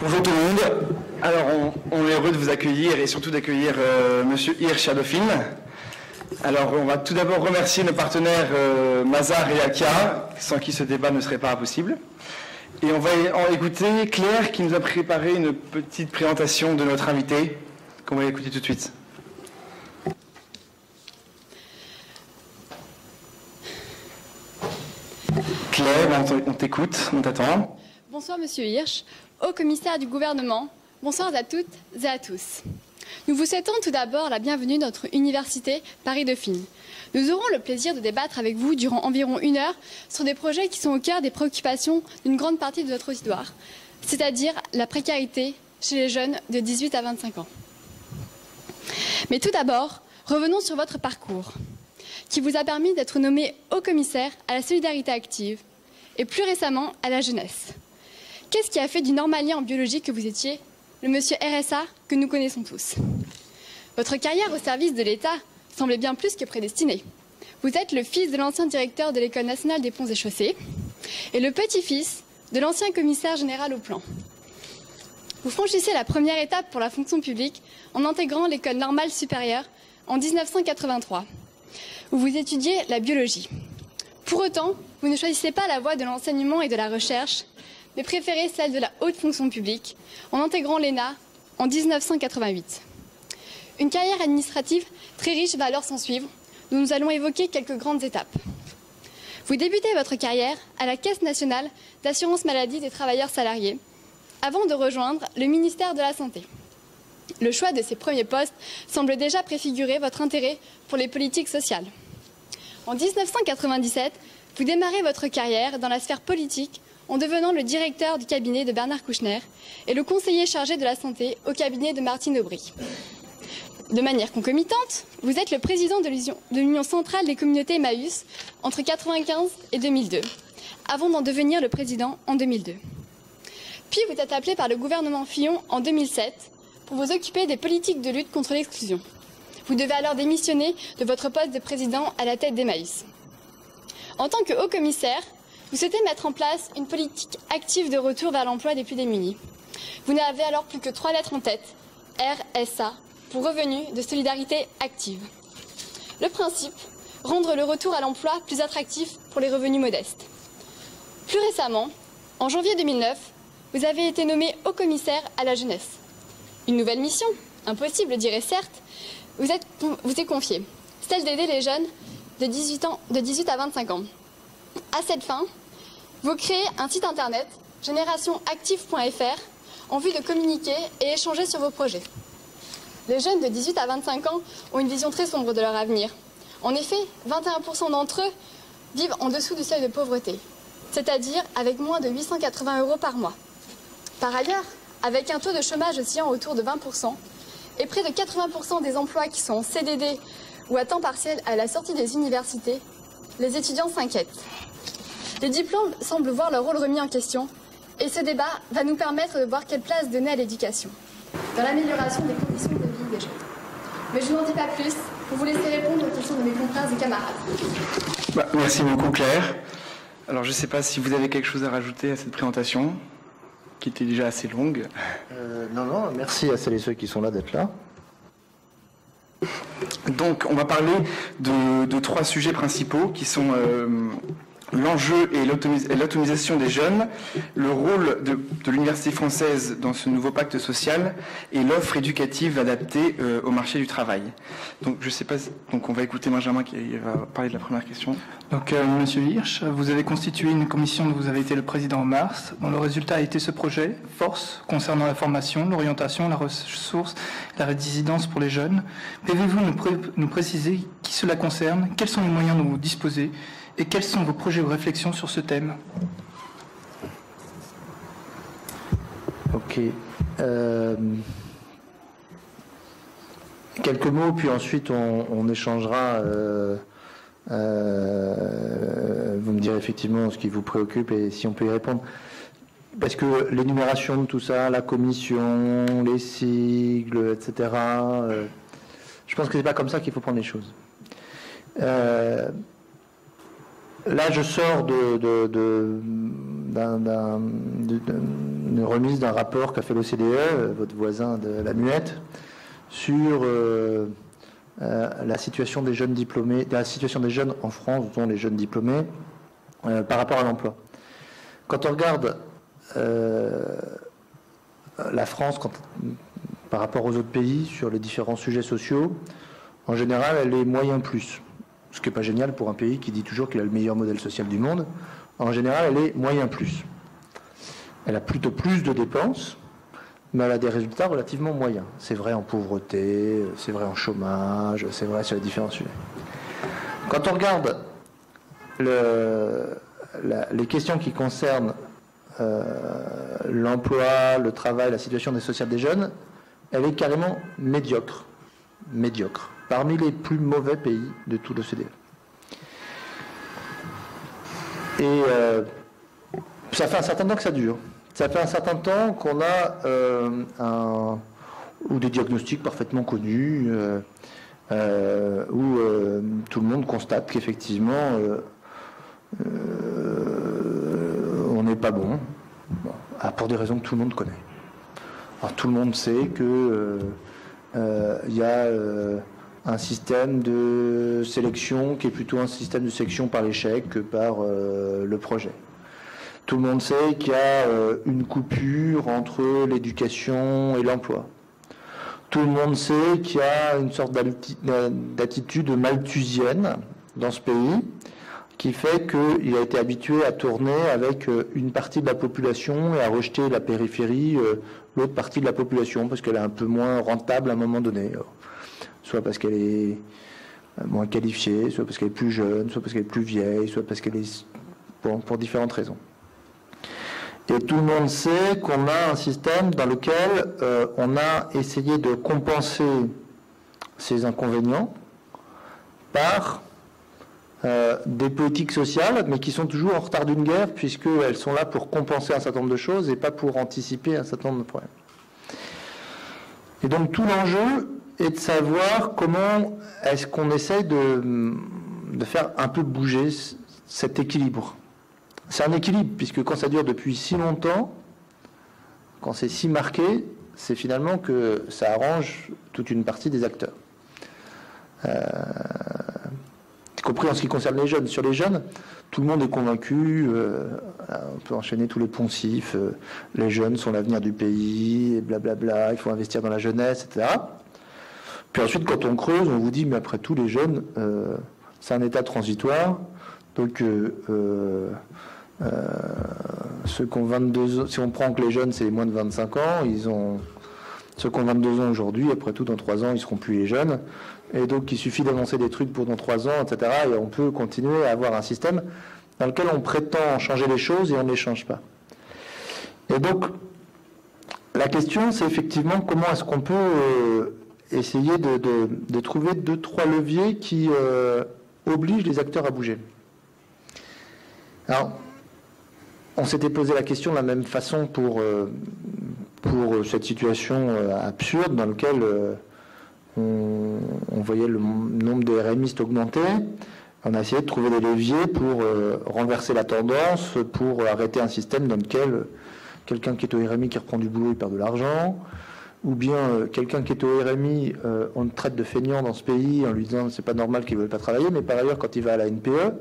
Bonjour tout le monde. Alors, on est heureux de vous accueillir et surtout d'accueillir Monsieur Hirsch à Dauphine. Alors, on va tout d'abord remercier nos partenaires Mazars et Akia, sans qui ce débat ne serait pas possible. Et on va en écouter Claire qui nous a préparé une petite présentation de notre invité, qu'on va écouter tout de suite. Claire, on t'écoute, on t'attend. Bonsoir Monsieur Hirsch, haut commissaire du gouvernement. Bonsoir à toutes et à tous. Nous vous souhaitons tout d'abord la bienvenue dans notre université Paris-Dauphine. Nous aurons le plaisir de débattre avec vous durant environ 1 heure sur des projets qui sont au cœur des préoccupations d'une grande partie de notre auditoire, c'est-à-dire la précarité chez les jeunes de 18 à 25 ans. Mais tout d'abord, revenons sur votre parcours, qui vous a permis d'être nommé haut commissaire à la solidarité active et plus récemment à la jeunesse. Qu'est-ce qui a fait du normalien en biologie que vous étiez le monsieur RSA que nous connaissons tous? Votre carrière au service de l'État semblait bien plus que prédestinée. Vous êtes le fils de l'ancien directeur de l'École nationale des ponts et chaussées et le petit-fils de l'ancien commissaire général au plan. Vous franchissez la première étape pour la fonction publique en intégrant l'École normale supérieure en 1983, où vous étudiez la biologie. Pour autant, vous ne choisissez pas la voie de l'enseignement et de la recherche, mais préférez celle de la haute fonction publique en intégrant l'ENA en 1988. Une carrière administrative très riche va alors s'en suivre, dont nous allons évoquer quelques grandes étapes. Vous débutez votre carrière à la Caisse nationale d'assurance maladie des travailleurs salariés, avant de rejoindre le ministère de la Santé. Le choix de ces premiers postes semble déjà préfigurer votre intérêt pour les politiques sociales. En 1997, vous démarrez votre carrière dans la sphère politique en devenant le directeur du cabinet de Bernard Kouchner et le conseiller chargé de la santé au cabinet de Martine Aubry. De manière concomitante, vous êtes le président de l'Union centrale des communautés Emmaüs entre 1995 et 2002, avant d'en devenir le président en 2002. Puis vous êtes appelé par le gouvernement Fillon en 2007 pour vous occuper des politiques de lutte contre l'exclusion. Vous devez alors démissionner de votre poste de président à la tête d'Emmaüs. En tant que haut commissaire, vous souhaitez mettre en place une politique active de retour vers l'emploi des plus démunis. Vous n'avez alors plus que 3 lettres en tête, RSA, pour revenu de solidarité active. Le principe, rendre le retour à l'emploi plus attractif pour les revenus modestes. Plus récemment, en janvier 2009, vous avez été nommé haut commissaire à la jeunesse. Une nouvelle mission, impossible dirait certes, vous est confiée, celle d'aider les jeunes de 18 à 25 ans. À cette fin, vous créez un site internet, générationactive.fr, en vue de communiquer et échanger sur vos projets. Les jeunes de 18 à 25 ans ont une vision très sombre de leur avenir. En effet, 21% d'entre eux vivent en dessous du seuil de pauvreté, c'est-à-dire avec moins de 880 € par mois. Par ailleurs, avec un taux de chômage oscillant autour de 20% et près de 80% des emplois qui sont en CDD ou à temps partiel à la sortie des universités, les étudiants s'inquiètent. Les diplômes semblent voir leur rôle remis en question et ce débat va nous permettre de voir quelle place donner à l'éducation dans l'amélioration des conditions de vie des jeunes. Mais je n'en dis pas plus pour vous laisser répondre aux questions de mes confrères et camarades. Merci beaucoup Claire. Alors je ne sais pas si vous avez quelque chose à rajouter à cette présentation, qui était déjà assez longue. Non, merci à celles et ceux qui sont là d'être là. Donc on va parler de 3 sujets principaux qui sont l'enjeu et l'autonomisation des jeunes, le rôle de l'université française dans ce nouveau pacte social et l'offre éducative adaptée au marché du travail. Donc je sais pas, donc on va écouter Benjamin qui va parler de la première question. Donc Monsieur Hirsch, vous avez constitué une commission dont vous avez été le président en mars, dont le résultat a été ce projet, Force, concernant la formation, l'orientation, la ressource, la résidence pour les jeunes. Pouvez-vous nous préciser qui cela concerne, quels sont les moyens dont vous disposez et quels sont vos projets ou réflexions sur ce thème? Ok. Quelques mots, puis ensuite on échangera. Vous me direz effectivement ce qui vous préoccupe et si on peut y répondre. Parce que l'énumération de tout ça, la commission, les sigles, etc., je pense que c'est pas comme ça qu'il faut prendre les choses. là, je sors d'une remise d'un rapport qu'a fait l'OCDE, votre voisin de la Muette, sur la situation des jeunes diplômés, la situation des jeunes en France, dont les jeunes diplômés, par rapport à l'emploi. Quand on regarde la France par rapport aux autres pays sur les différents sujets sociaux, en général, elle est moyen plus. Ce qui n'est pas génial pour un pays qui dit toujours qu'il a le meilleur modèle social du monde. En général, elle est moyen plus. Elle a plutôt plus de dépenses, mais elle a des résultats relativement moyens. C'est vrai en pauvreté, c'est vrai en chômage, c'est vrai sur les différents sujets. Quand on regarde les questions qui concernent l'emploi, le travail, la situation sociale des jeunes, elle est carrément médiocre. Médiocre. Parmi les plus mauvais pays de tout l'OCDE. Et ça fait un certain temps que ça dure. Ça fait un certain temps qu'on a ou des diagnostics parfaitement connus, où tout le monde constate qu'effectivement on n'est pas bon, pour des raisons que tout le monde connaît. Alors tout le monde sait que il y a un système de sélection qui est plutôt un système de sélection par l'échec que par le projet. Tout le monde sait qu'il y a une coupure entre l'éducation et l'emploi. Tout le monde sait qu'il y a une sorte d'attitude malthusienne dans ce pays qui fait qu'il a été habitué à tourner avec une partie de la population et à rejeter la périphérie, l'autre partie de la population, parce qu'elle est un peu moins rentable à un moment donné. Soit parce qu'elle est moins qualifiée, soit parce qu'elle est plus jeune, soit parce qu'elle est plus vieille, soit parce qu'elle est... pour différentes raisons. Et tout le monde sait qu'on a un système dans lequel on a essayé de compenser ces inconvénients par des politiques sociales, mais qui sont toujours en retard d'une guerre, puisqu'elles sont là pour compenser un certain nombre de choses et pas pour anticiper un certain nombre de problèmes. Et donc tout l'enjeu est de savoir comment est-ce qu'on essaye de faire un peu bouger cet équilibre. C'est un équilibre, puisque quand ça dure depuis si longtemps, quand c'est si marqué, c'est finalement que ça arrange toute une partie des acteurs. Y compris en ce qui concerne les jeunes. Sur les jeunes, tout le monde est convaincu, on peut enchaîner tous les poncifs, les jeunes sont l'avenir du pays, et blablabla, il faut investir dans la jeunesse, etc. Puis ensuite, quand on creuse, on vous dit, mais après tout, les jeunes, c'est un état transitoire, donc ceux qui ont 22 ans, si on prend que les jeunes, c'est les moins de 25 ans, ceux qui ont 22 ans aujourd'hui, après tout, dans 3 ans, ils ne seront plus les jeunes. Et donc, il suffit d'annoncer des trucs pour dans 3 ans, etc. Et on peut continuer à avoir un système dans lequel on prétend changer les choses et on ne les change pas. Et donc, la question, c'est effectivement comment est-ce qu'on peut essayer de trouver 2-3 leviers qui obligent les acteurs à bouger. Alors, on s'était posé la question de la même façon pour cette situation absurde dans laquelle on voyait le nombre de RMistes augmenter. On a essayé de trouver des leviers pour renverser la tendance, pour arrêter un système dans lequel quelqu'un qui est au RMI qui reprend du boulot, il perd de l'argent, ou bien quelqu'un qui est au RMI, on le traite de feignant dans ce pays en lui disant c'est pas normal qu'il ne veuille pas travailler, mais par ailleurs quand il va à la NPE,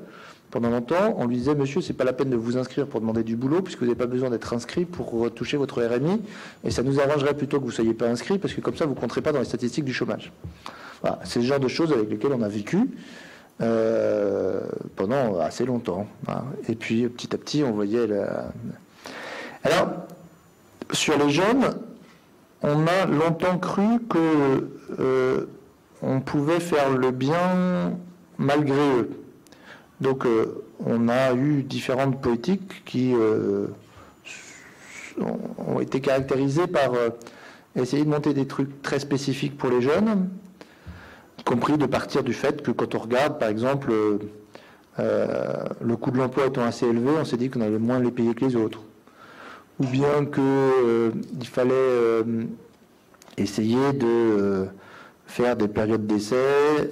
pendant longtemps, on lui disait, monsieur, c'est pas la peine de vous inscrire pour demander du boulot, puisque vous n'avez pas besoin d'être inscrit pour toucher votre RMI, et ça nous arrangerait plutôt que vous ne soyez pas inscrit, parce que comme ça, vous ne compterez pas dans les statistiques du chômage. Voilà, c'est le genre de choses avec lesquelles on a vécu pendant assez longtemps. Hein. Et puis, petit à petit, on voyait Alors, sur les jeunes, on a longtemps cru que on pouvait faire le bien malgré eux. Donc, on a eu différentes politiques qui ont été caractérisées par essayer de monter des trucs très spécifiques pour les jeunes, y compris de partir du fait que quand on regarde, par exemple, le coût de l'emploi étant assez élevé, on s'est dit qu'on allait moins les payer que les autres. Ou bien qu'il fallait essayer de faire des périodes d'essai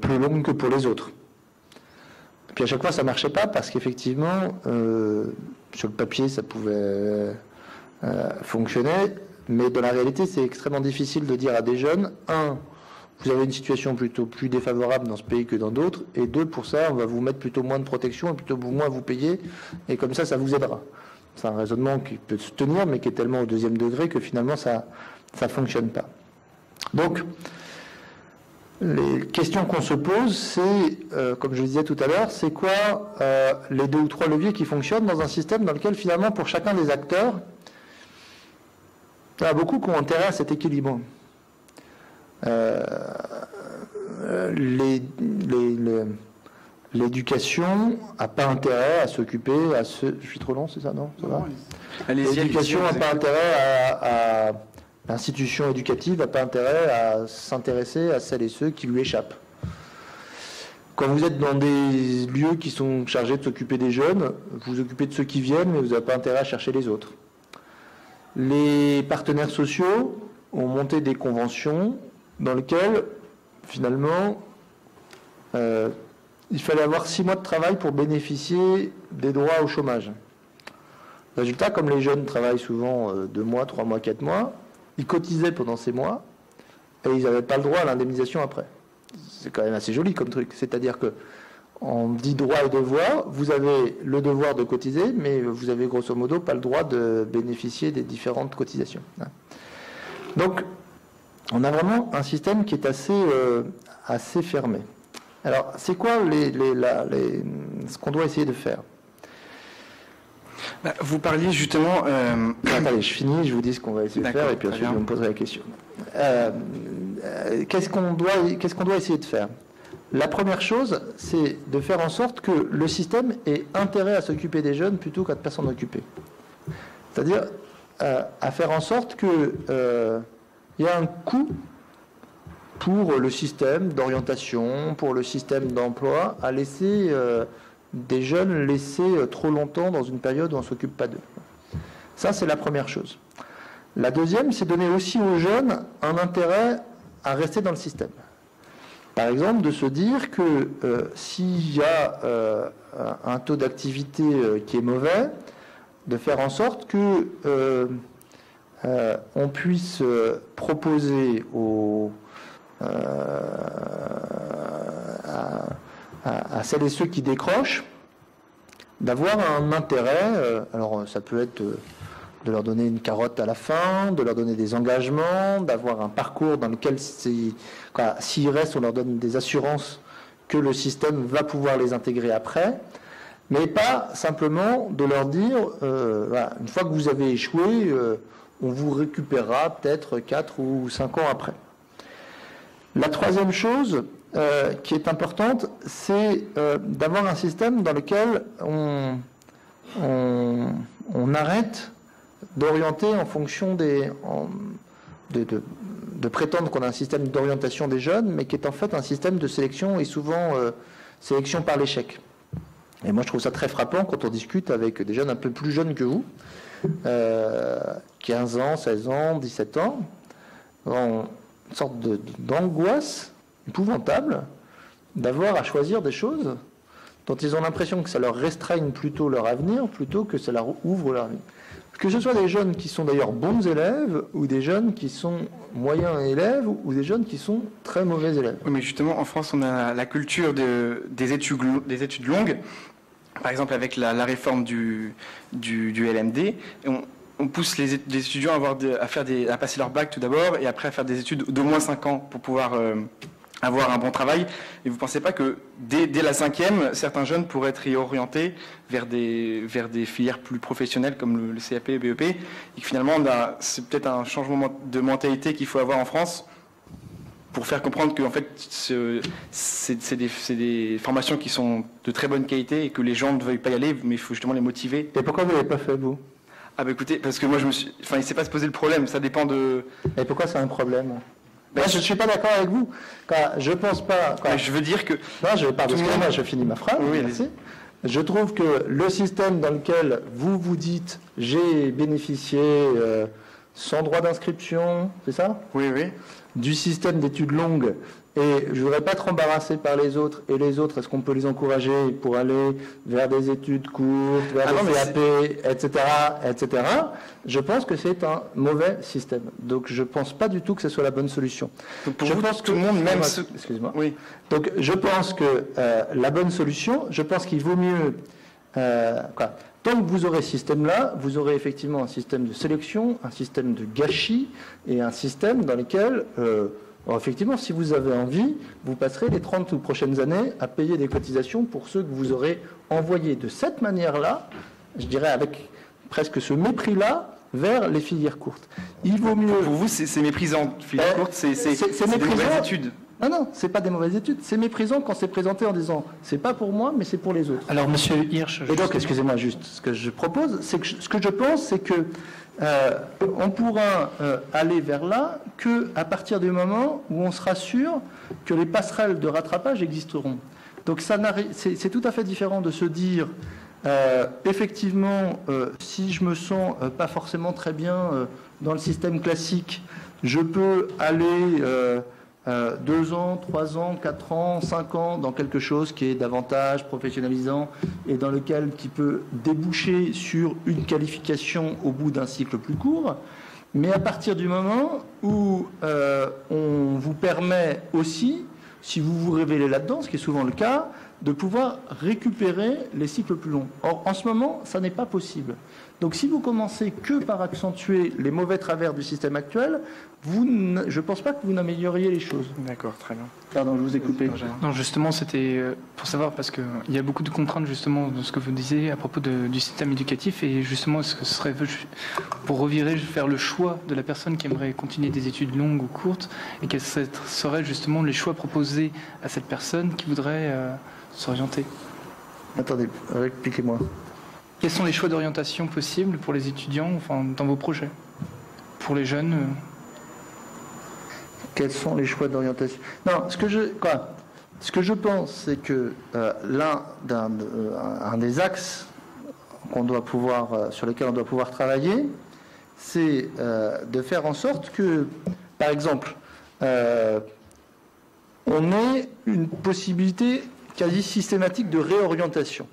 plus longues que pour les autres. Puis à chaque fois, ça ne marchait pas parce qu'effectivement, sur le papier, ça pouvait fonctionner, mais dans la réalité, c'est extrêmement difficile de dire à des jeunes, vous avez une situation plutôt plus défavorable dans ce pays que dans d'autres, et 2, pour ça, on va vous mettre plutôt moins de protection et plutôt moins vous payer, et comme ça vous aidera. C'est un raisonnement qui peut se tenir, mais qui est tellement au 2e degré que finalement, ça ne fonctionne pas. Donc, les questions qu'on se pose, c'est, comme je le disais tout à l'heure, c'est quoi les 2 ou 3 leviers qui fonctionnent dans un système dans lequel, finalement, pour chacun des acteurs, il y en a beaucoup qui ont intérêt à cet équilibre. L'éducation n'a pas intérêt à s'occuper à ce... Je suis trop long, c'est ça, non, ça va. L'éducation n'a pas intérêt à l'institution éducative n'a pas intérêt à s'intéresser à celles et ceux qui lui échappent. Quand vous êtes dans des lieux qui sont chargés de s'occuper des jeunes, vous vous occupez de ceux qui viennent, mais vous n'avez pas intérêt à chercher les autres. Les partenaires sociaux ont monté des conventions dans lesquelles, finalement, il fallait avoir 6 mois de travail pour bénéficier des droits au chômage. Résultat, comme les jeunes travaillent souvent 2 mois, 3 mois, 4 mois, ils cotisaient pendant ces mois et ils n'avaient pas le droit à l'indemnisation après. C'est quand même assez joli comme truc. C'est-à-dire que on dit droit et devoir, vous avez le devoir de cotiser, mais vous avez grosso modo pas le droit de bénéficier des différentes cotisations. Donc, on a vraiment un système qui est assez fermé. Alors, c'est quoi ce qu'on doit essayer de faire ? Vous parliez justement... Attendez, je finis, je vous dis ce qu'on va essayer de faire, et puis ensuite vous me poserez la question. Qu'est-ce qu'on doit essayer de faire ? La première chose, c'est de faire en sorte que le système ait intérêt à s'occuper des jeunes plutôt qu'à ne pas s'en occuper. C'est-à-dire à faire en sorte qu'il y a un coût pour le système d'orientation, pour le système d'emploi, à laisser des jeunes laissés trop longtemps dans une période où on ne s'occupe pas d'eux. Ça, c'est la première chose. La deuxième, c'est donner aussi aux jeunes un intérêt à rester dans le système. Par exemple, de se dire que s'il y a un taux d'activité qui est mauvais, de faire en sorte que on puisse proposer à celles et ceux qui décrochent d'avoir un intérêt. Alors ça peut être de leur donner une carotte à la fin, de leur donner des engagements, d'avoir un parcours dans lequel s'ils restent, on leur donne des assurances que le système va pouvoir les intégrer après, mais pas simplement de leur dire voilà, une fois que vous avez échoué, on vous récupérera peut-être 4 ou 5 ans après. La troisième chose qui est importante, c'est d'avoir un système dans lequel on arrête d'orienter en fonction de prétendre qu'on a un système d'orientation des jeunes, mais qui est en fait un système de sélection et souvent sélection par l'échec. Et moi je trouve ça très frappant quand on discute avec des jeunes un peu plus jeunes que vous, 15 ans, 16 ans, 17 ans, une sorte d'angoisse épouvantable d'avoir à choisir des choses dont ils ont l'impression que ça leur restreigne plutôt leur avenir plutôt que ça leur ouvre leur avenir. Que ce soit des jeunes qui sont d'ailleurs bons élèves ou des jeunes qui sont moyens élèves ou des jeunes qui sont très mauvais élèves. Oui, mais justement, en France, on a la culture des études longues, par exemple avec la réforme du LMD, et on pousse les étudiants à passer leur bac tout d'abord et après à faire des études d'au moins 5 ans pour pouvoir avoir un bon travail. Et vous ne pensez pas que dès la 5e, certains jeunes pourraient être réorientés vers des filières plus professionnelles comme le CAP, BEP, et que finalement, c'est peut-être un changement de mentalité qu'il faut avoir en France pour faire comprendre que en fait, c'est des formations qui sont de très bonne qualité et que les gens ne veuillent pas y aller, mais il faut justement les motiver. Et pourquoi vous ne l'avez pas fait, vous ? Ah bah écoutez, parce que moi, il ne s'est pas se poser le problème, ça dépend de... Et pourquoi c'est un problème ? Moi, je ne suis pas d'accord avec vous. Je pense pas. Je veux dire que... Non, je finis ma phrase. Oui, merci. Je trouve que le système dans lequel vous dites j'ai bénéficié sans droit d'inscription, c'est ça ? Oui. Du système d'études longues Et je ne voudrais pas être embarrassé par les autres. Et les autres, est-ce qu'on peut les encourager pour aller vers des études courtes, vers des CAP, etc., etc. Je pense que c'est un mauvais système. Donc je ne pense pas du tout que ce soit la bonne solution. Donc pour vous, tout le monde, même ceux... Excuse-moi. Oui. Donc je pense que la bonne solution, je pense qu'il vaut mieux... Tant que vous aurez ce système-là, vous aurez effectivement un système de sélection, un système de gâchis et un système dans lequel... Alors effectivement, si vous avez envie, vous passerez les 30 prochaines années à payer des cotisations pour ceux que vous aurez envoyés de cette manière-là, je dirais avec presque ce mépris-là, vers les filières courtes. Il vaut mieux... Pour vous, c'est méprisant, filière courte, c'est des mauvaises études. Non, c'est pas des mauvaises études. C'est méprisant quand c'est présenté en disant c'est pas pour moi, mais c'est pour les autres. Alors, Monsieur Hirsch... Et donc, excusez-moi juste, ce que je propose, c'est que ce que je pense, c'est que on pourra aller vers là qu'à partir du moment où on sera sûr que les passerelles de rattrapage existeront. Donc c'est tout à fait différent de se dire effectivement si je me sens pas forcément très bien dans le système classique, je peux aller 2 ans, 3 ans, 4 ans, 5 ans dans quelque chose qui est davantage professionnalisant et dans lequel qui peut déboucher sur une qualification au bout d'un cycle plus court. Mais à partir du moment où on vous permet aussi, si vous vous révélez là-dedans, ce qui est souvent le cas, de pouvoir récupérer les cycles plus longs. Or, en ce moment, ça n'est pas possible. Donc, si vous commencez que par accentuer les mauvais travers du système actuel, je ne pense pas que vous n'amélioriez les choses. D'accord, très bien. Pardon, je vous ai coupé. Non, justement, c'était pour savoir, parce qu'il y a beaucoup de contraintes, justement, dans ce que vous disiez à propos du système éducatif, et justement, est-ce que ce serait pour revirer, faire le choix de la personne qui aimerait continuer des études longues ou courtes, et quels seraient justement les choix proposés à cette personne qui voudrait s'orienter? Attendez, expliquez-moi. Quels sont les choix d'orientation possibles pour les étudiants, enfin, dans vos projets? Pour les jeunes Quels sont les choix d'orientation? Non, ce que je pense, c'est que un des axes sur lesquels on doit pouvoir travailler, c'est de faire en sorte que, par exemple, on ait une possibilité quasi systématique de réorientation.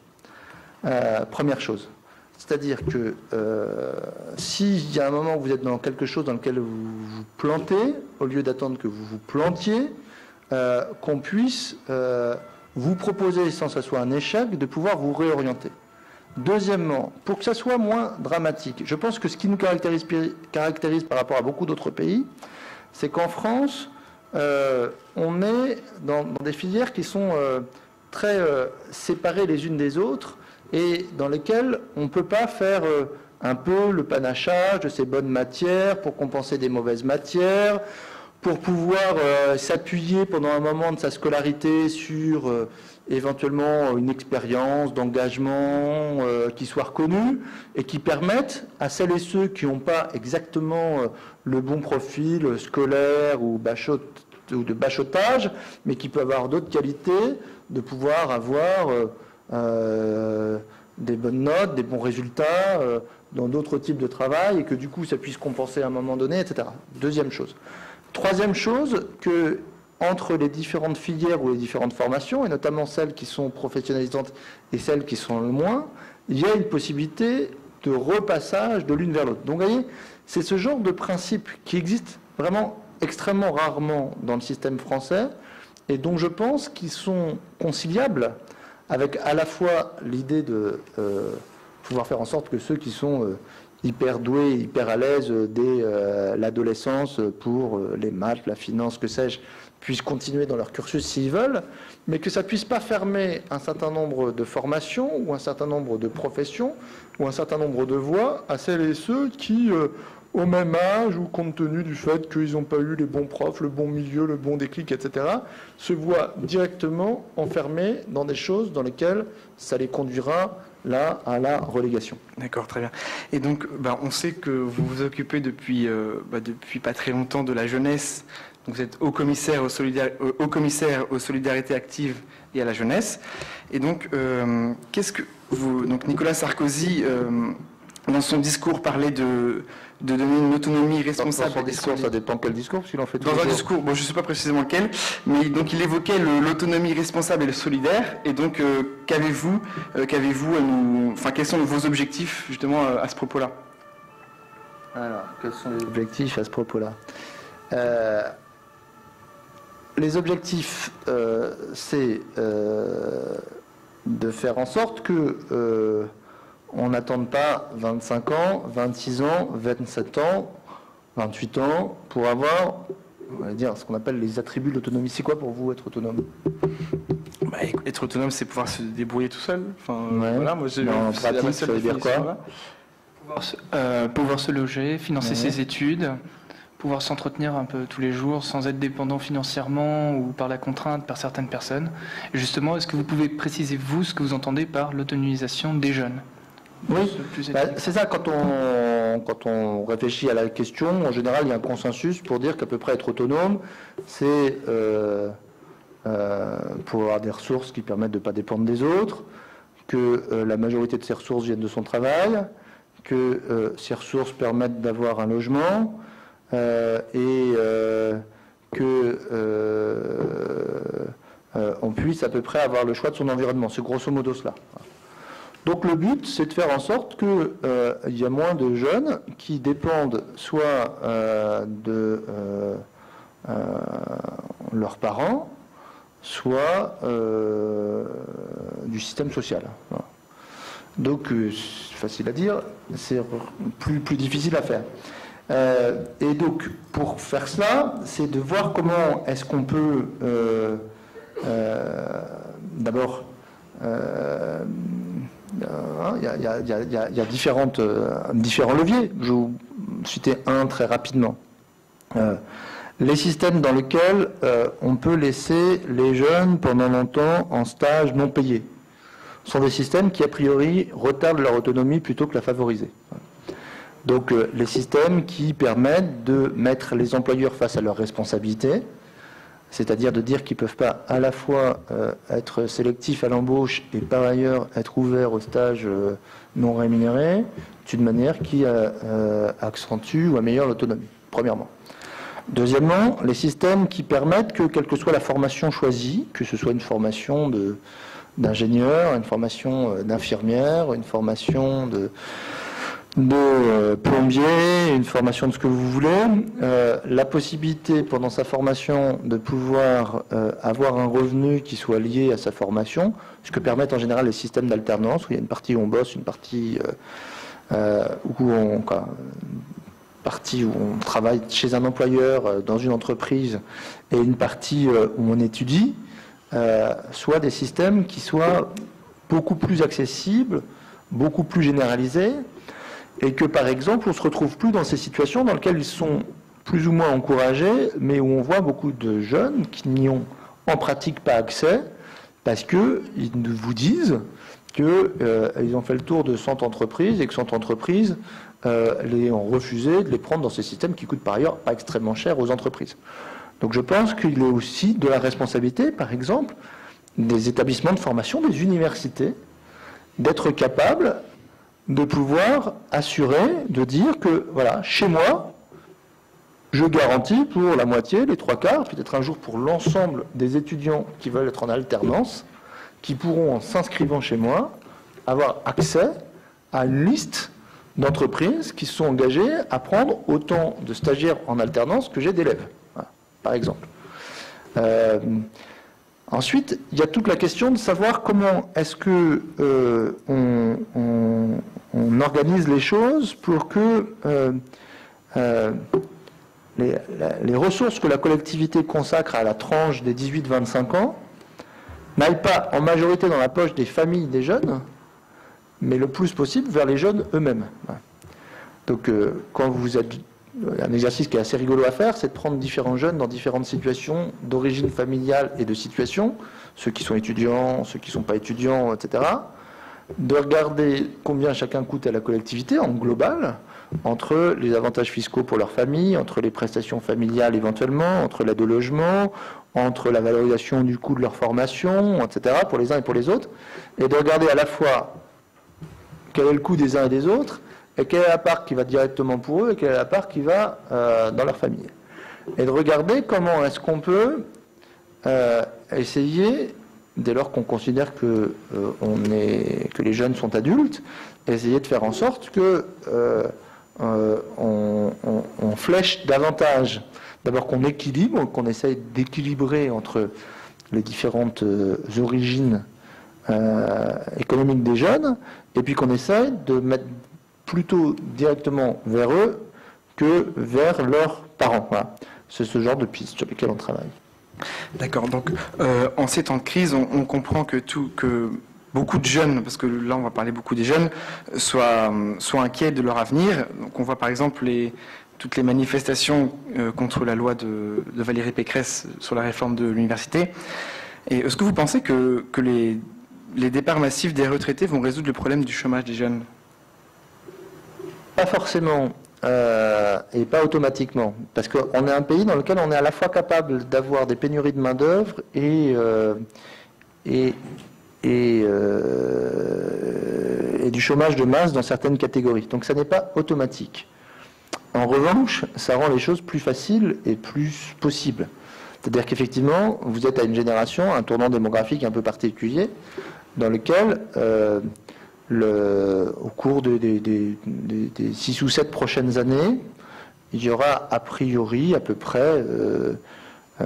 Première chose. C'est-à-dire que s'il y a un moment où vous êtes dans quelque chose dans lequel vous vous plantez, au lieu d'attendre que vous vous plantiez, qu'on puisse vous proposer, sans que ce soit un échec, de pouvoir vous réorienter. Deuxièmement, pour que ça soit moins dramatique, je pense que ce qui nous caractérise par rapport à beaucoup d'autres pays, c'est qu'en France, on est dans des filières qui sont très séparées les unes des autres, et dans lesquels on ne peut pas faire un peu le panachage de ces bonnes matières pour compenser des mauvaises matières, pour pouvoir s'appuyer pendant un moment de sa scolarité sur éventuellement une expérience d'engagement qui soit reconnue et qui permette à celles et ceux qui n'ont pas exactement le bon profil scolaire ou de bachotage, mais qui peuvent avoir d'autres qualités, de pouvoir avoir... des bonnes notes, des bons résultats dans d'autres types de travail et que du coup ça puisse compenser à un moment donné, etc. Deuxième chose. Troisième chose, que entre les différentes filières ou les différentes formations, et notamment celles qui sont professionnalisantes et celles qui sont le moins, il y a une possibilité de repassage de l'une vers l'autre. Donc vous voyez, c'est ce genre de principe qui existe vraiment extrêmement rarement dans le système français et dont je pense qu'ils sont conciliables avec à la fois l'idée de pouvoir faire en sorte que ceux qui sont hyper doués, hyper à l'aise dès l'adolescence pour les maths, la finance, que sais-je, puissent continuer dans leur cursus s'ils veulent, mais que ça ne puisse pas fermer un certain nombre de formations ou un certain nombre de professions ou un certain nombre de voies à celles et ceux qui, au même âge ou compte tenu du fait qu'ils n'ont pas eu les bons profs, le bon milieu, le bon déclic, etc., se voient directement enfermés dans des choses dans lesquelles ça les conduira là à la relégation. D'accord, très bien. Et donc, on sait que vous vous occupez depuis pas très longtemps de la jeunesse. Donc, vous êtes haut commissaire aux solidarités actives et à la jeunesse. Et donc, qu'est-ce que vous... Donc, Nicolas Sarkozy dans son discours, parlait de donner une autonomie responsable. Dans son discours, ça dépend quel discours, parce qu'il en fait Dans un discours, bon, je ne sais pas précisément lequel, mais donc il évoquait l'autonomie responsable et le solidaire. Et donc, qu'avez-vous à nous, enfin, quels sont vos objectifs justement à ce propos-là? Alors, quels sont les objectifs à ce propos-là? Les objectifs, c'est de faire en sorte que on n'attende pas 25 ans, 26 ans, 27 ans, 28 ans pour avoir, on va dire, ce qu'on appelle les attributs de l'autonomie. C'est quoi pour vous être autonome? Bah, être autonome, c'est pouvoir se débrouiller tout seul. Enfin, ouais. voilà, moi, en pratique, ça veut dire quoi? Pouvoir se loger, financer ses études, pouvoir s'entretenir un peu tous les jours sans être dépendant financièrement ou par la contrainte par certaines personnes. Et justement, est-ce que vous pouvez préciser, vous, ce que vous entendez par l'autonomisation des jeunes? Oui, c'est ça, quand on réfléchit à la question, en général, il y a un consensus pour dire qu'à peu près être autonome, c'est pour avoir des ressources qui permettent de ne pas dépendre des autres, que la majorité de ces ressources viennent de son travail, que ces ressources permettent d'avoir un logement, et que on puisse à peu près avoir le choix de son environnement. C'est grosso modo cela. Donc le but, c'est de faire en sorte qu'il y a moins de jeunes qui dépendent soit de leurs parents, soit du système social. Voilà. Donc c'est facile à dire, c'est plus difficile à faire. Et donc pour faire cela, c'est de voir comment est-ce qu'on peut d'abord il y a différents leviers. Je vais vous citer un très rapidement. Les systèmes dans lesquels on peut laisser les jeunes pendant longtemps en stage non payé sont des systèmes qui, a priori, retardent leur autonomie plutôt que la favoriser. Donc, les systèmes qui permettent de mettre les employeurs face à leurs responsabilités, c'est-à-dire de dire qu'ils ne peuvent pas à la fois être sélectifs à l'embauche et par ailleurs être ouverts aux stages non rémunérés, d'une manière qui accentue ou améliore l'autonomie, premièrement. Deuxièmement, les systèmes qui permettent que, quelle que soit la formation choisie, que ce soit une formation d'ingénieur, une formation d'infirmière, une formation de plombier, une formation de ce que vous voulez, la possibilité pendant sa formation de pouvoir avoir un revenu qui soit lié à sa formation, ce que permettent en général les systèmes d'alternance, où il y a une partie où on bosse, une partie où on travaille chez un employeur dans une entreprise et une partie où on étudie, soit des systèmes qui soient beaucoup plus accessibles, beaucoup plus généralisés, et que par exemple on ne se retrouve plus dans ces situations dans lesquelles ils sont plus ou moins encouragés, mais où on voit beaucoup de jeunes qui n'y ont en pratique pas accès, parce qu'ils vous disent qu'ils ont fait le tour de 100 entreprises et que 100 entreprises les ont refusé de les prendre dans ces systèmes qui coûtent par ailleurs pas extrêmement cher aux entreprises. Donc je pense qu'il est aussi de la responsabilité, par exemple, des établissements de formation, des universités, d'être capables de pouvoir assurer, de dire que, voilà, chez moi, je garantis pour la moitié, les 3/4, peut-être un jour pour l'ensemble des étudiants qui veulent être en alternance, qui pourront, en s'inscrivant chez moi, avoir accès à une liste d'entreprises qui se sont engagées à prendre autant de stagiaires en alternance que j'ai d'élèves, voilà, par exemple. Ensuite, il y a toute la question de savoir comment est-ce que on organise les choses pour que les ressources que la collectivité consacre à la tranche des 18-25 ans n'aillent pas en majorité dans la poche des familles des jeunes, mais le plus possible vers les jeunes eux-mêmes. Donc, quand vous êtes... Un exercice qui est assez rigolo à faire, c'est de prendre différents jeunes dans différentes situations d'origine familiale et de situation, ceux qui sont étudiants, ceux qui ne sont pas étudiants, etc., de regarder combien chacun coûte à la collectivité en global, entre les avantages fiscaux pour leur famille, entre les prestations familiales éventuellement, entre l'aide au logement, entre la valorisation du coût de leur formation, etc., pour les uns et pour les autres, et de regarder à la fois quel est le coût des uns et des autres, et quelle est la part qui va directement pour eux et quelle est la part qui va dans leur famille. Et de regarder comment est-ce qu'on peut essayer, dès lors qu'on considère que les jeunes sont adultes, essayer de faire en sorte que on flèche davantage. D'abord qu'on équilibre, qu'on essaye d'équilibrer entre les différentes origines économiques des jeunes, et puis qu'on essaye de mettre plutôt directement vers eux que vers leurs parents. Voilà. C'est ce genre de pistes sur lesquelles on travaille. D'accord, donc en ces temps de crise, on comprend que beaucoup de jeunes, parce que là on va parler beaucoup des jeunes, soient inquiets de leur avenir. Donc on voit par exemple toutes les manifestations contre la loi de Valérie Pécresse sur la réforme de l'université. Et est-ce que vous pensez que les départs massifs des retraités vont résoudre le problème du chômage des jeunes? Pas forcément, et pas automatiquement. Parce qu'on est un pays dans lequel on est à la fois capable d'avoir des pénuries de main-d'œuvre et du chômage de masse dans certaines catégories. Donc ça n'est pas automatique. En revanche, ça rend les choses plus faciles et plus possibles. C'est-à-dire qu'effectivement, vous êtes à une génération, un tournant démographique un peu particulier, dans lequel, au cours des 6 ou 7 prochaines années, il y aura a priori à peu près 100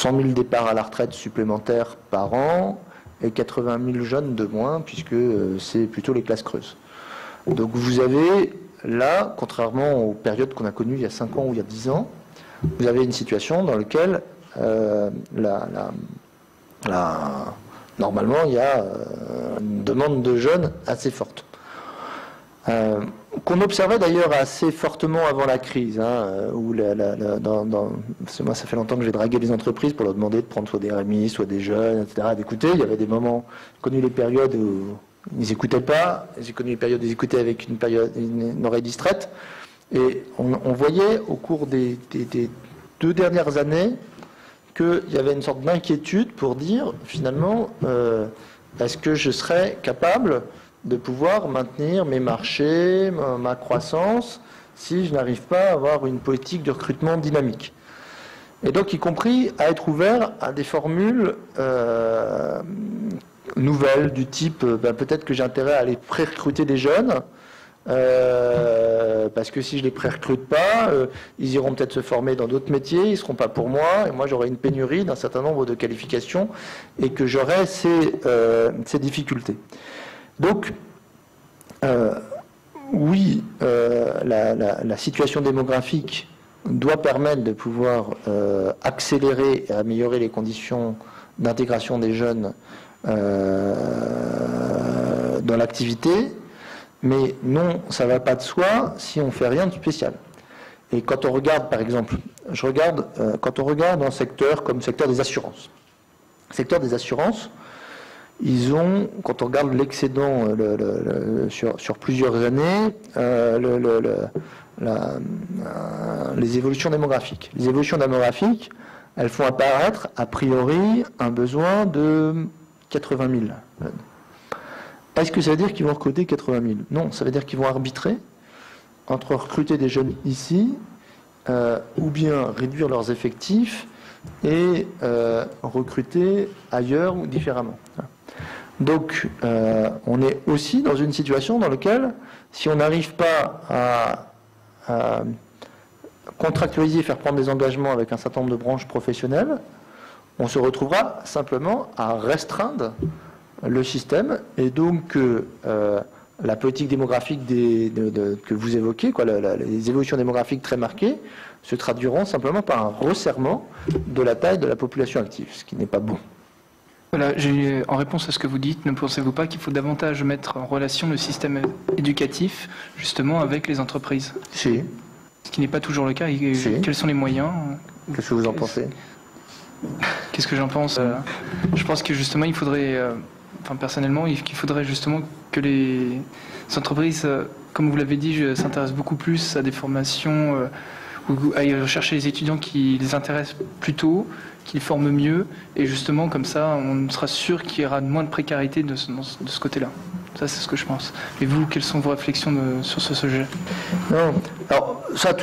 000 départs à la retraite supplémentaires par an et 80 000 jeunes de moins, puisque c'est plutôt les classes creuses. Donc vous avez là, contrairement aux périodes qu'on a connues il y a 5 ans ou il y a 10 ans, vous avez une situation dans laquelle normalement il y a une demande de jeunes assez forte. Qu'on observait d'ailleurs assez fortement avant la crise, où moi ça fait longtemps que j'ai dragué les entreprises pour leur demander de prendre soit des RMI, soit des jeunes, etc., d'écouter. Il y avait des moments, j'ai connu les périodes où ils n'écoutaient pas, j'ai connu les périodes où ils écoutaient avec une oreille distraite, et on voyait au cours des 2 dernières années qu'il y avait une sorte d'inquiétude pour dire finalement est-ce que je serais capable de pouvoir maintenir mes marchés, ma croissance, si je n'arrive pas à avoir une politique de recrutement dynamique. Et donc, y compris à être ouvert à des formules nouvelles, du type, peut-être que j'ai intérêt à aller pré-recruter des jeunes, parce que si je les pré-recrute pas, ils iront peut-être se former dans d'autres métiers, ils ne seront pas pour moi, et moi j'aurai une pénurie d'un certain nombre de qualifications, et que j'aurai ces difficultés. Donc, oui, la situation démographique doit permettre de pouvoir accélérer et améliorer les conditions d'intégration des jeunes dans l'activité, mais non, ça ne va pas de soi si on ne fait rien de spécial. Et quand on regarde, par exemple, quand on regarde un secteur comme le secteur des assurances, ils ont, quand on regarde l'excédent sur plusieurs années, les évolutions démographiques. Les évolutions démographiques, elles font apparaître, a priori, un besoin de 80 000. Est-ce que ça veut dire qu'ils vont recruter 80 000 ? Non, ça veut dire qu'ils vont arbitrer entre recruter des jeunes ici, ou bien réduire leurs effectifs et recruter ailleurs ou différemment. Donc, on est aussi dans une situation dans laquelle, si on n'arrive pas à contractualiser, faire prendre des engagements avec un certain nombre de branches professionnelles, on se retrouvera simplement à restreindre le système, et donc la politique démographique que vous évoquez, les évolutions démographiques très marquées, se traduiront simplement par un resserrement de la taille de la population active, ce qui n'est pas bon. Voilà, en réponse à ce que vous dites, ne pensez-vous pas qu'il faut davantage mettre en relation le système éducatif, justement, avec les entreprises ? Si. Ce qui n'est pas toujours le cas. Si. Quels sont les moyens ? Qu'est-ce que vous en pensez ? Qu'est-ce que j'en pense ? Je pense que justement, il faudrait, personnellement, qu'il faudrait justement que les entreprises, comme vous l'avez dit, s'intéressent beaucoup plus à des formations, ou à rechercher les étudiants qui les intéressent plus tôt, qu'ils forment mieux, et justement comme ça on sera sûr qu'il y aura moins de précarité de ce côté-là. Ça c'est ce que je pense. Et vous, quelles sont vos réflexions sur ce sujet? Non, alors ça à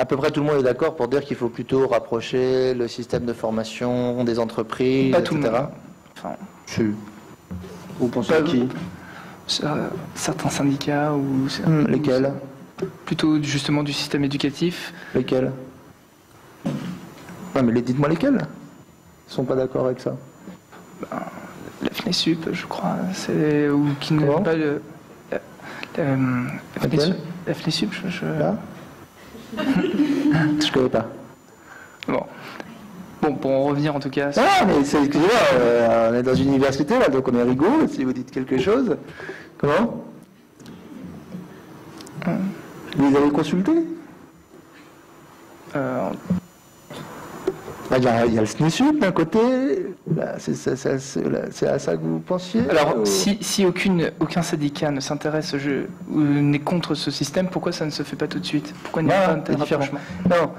peu près tout le monde est d'accord pour dire qu'il faut plutôt rapprocher le système de formation des entreprises, pas etc. Tout le monde. Enfin, vous pensez à qui? Certains syndicats ou lesquels? Plutôt justement du système éducatif. Lesquels? Non, mais dites-moi lesquels? Ils sont pas d'accord avec ça. La FNESUP, je crois, ou qui n'a pas le. La FNESUP, Là je connais pas. Bon, pour en revenir en tout cas. Ah, mais excusez-moi, on est dans une université là, donc on est rigolo. Si vous dites quelque chose, comment? Vous les avez consultés? Il y a le SNESUP d'un côté, c'est à ça que vous pensiez? Alors, si aucun syndicat ne s'intéresse au jeu ou n'est contre ce système, pourquoi ça ne se fait pas tout de suite? Pourquoi il n'y a pas un tel rapprochement? Non,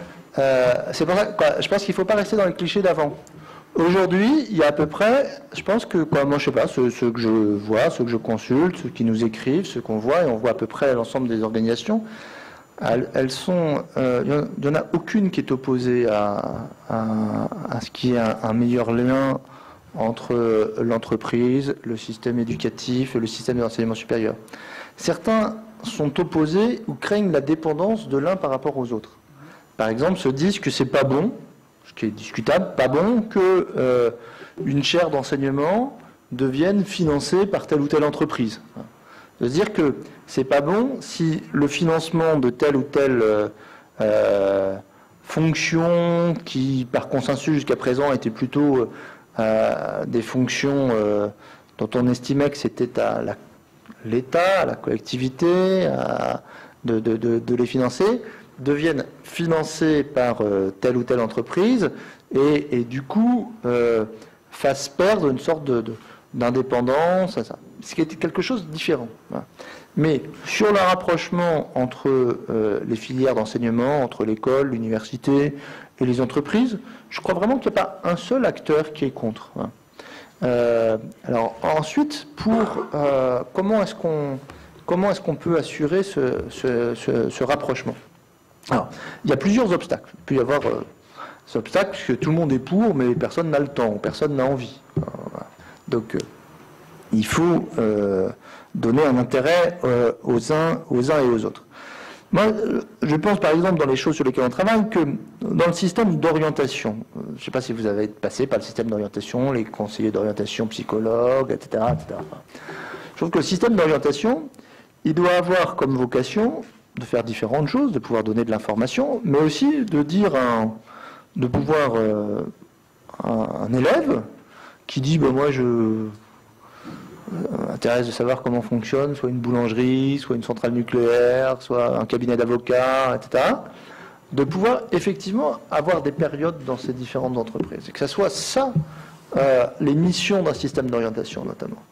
c'est pour ça je pense qu'il ne faut pas rester dans les clichés d'avant. Aujourd'hui, il y a à peu près, je pense que, moi je sais pas, ceux que je vois, ceux que je consulte, ceux qui nous écrivent, ceux qu'on voit, et on voit à peu près l'ensemble des organisations, elles sont, il n'y en a aucune qui est opposée à ce qu'il y ait un meilleur lien entre l'entreprise, le système éducatif et le système d'enseignement supérieur. Certains sont opposés ou craignent la dépendance de l'un par rapport aux autres. Par exemple, se disent que c'est pas bon, ce qui est discutable, pas bon que une chaire d'enseignement devienne financée par telle ou telle entreprise. De se dire que c'est pas bon si le financement de telle ou telle fonction qui, par consensus jusqu'à présent, était plutôt des fonctions dont on estimait que c'était à l'État, à la collectivité, de les financer, deviennent financés par telle ou telle entreprise et du coup fassent perdre une sorte d'indépendance, ce qui était quelque chose de différent. Voilà. Mais sur le rapprochement entre les filières d'enseignement, entre l'école, l'université et les entreprises, je crois vraiment qu'il n'y a pas un seul acteur qui est contre. Voilà. Alors ensuite, comment est-ce qu'on peut assurer ce rapprochement? Alors, il y a plusieurs obstacles. Il peut y avoir des obstacles que tout le monde est pour, mais personne n'a le temps, personne n'a envie. Voilà. Donc, il faut donner un intérêt aux uns et aux autres. Moi, je pense par exemple dans les choses sur lesquelles on travaille que dans le système d'orientation, je ne sais pas si vous avez passé par le système d'orientation, les conseillers d'orientation, psychologues, etc., etc. Je trouve que le système d'orientation, il doit avoir comme vocation de faire différentes choses, de pouvoir donner de l'information, mais aussi de dire de pouvoir un élève qui dit moi je m'intéresse de savoir comment fonctionne soit une boulangerie, soit une centrale nucléaire, soit un cabinet d'avocats, etc. De pouvoir effectivement avoir des périodes dans ces différentes entreprises. Et que ça soit ça, les missions d'un système d'orientation notamment.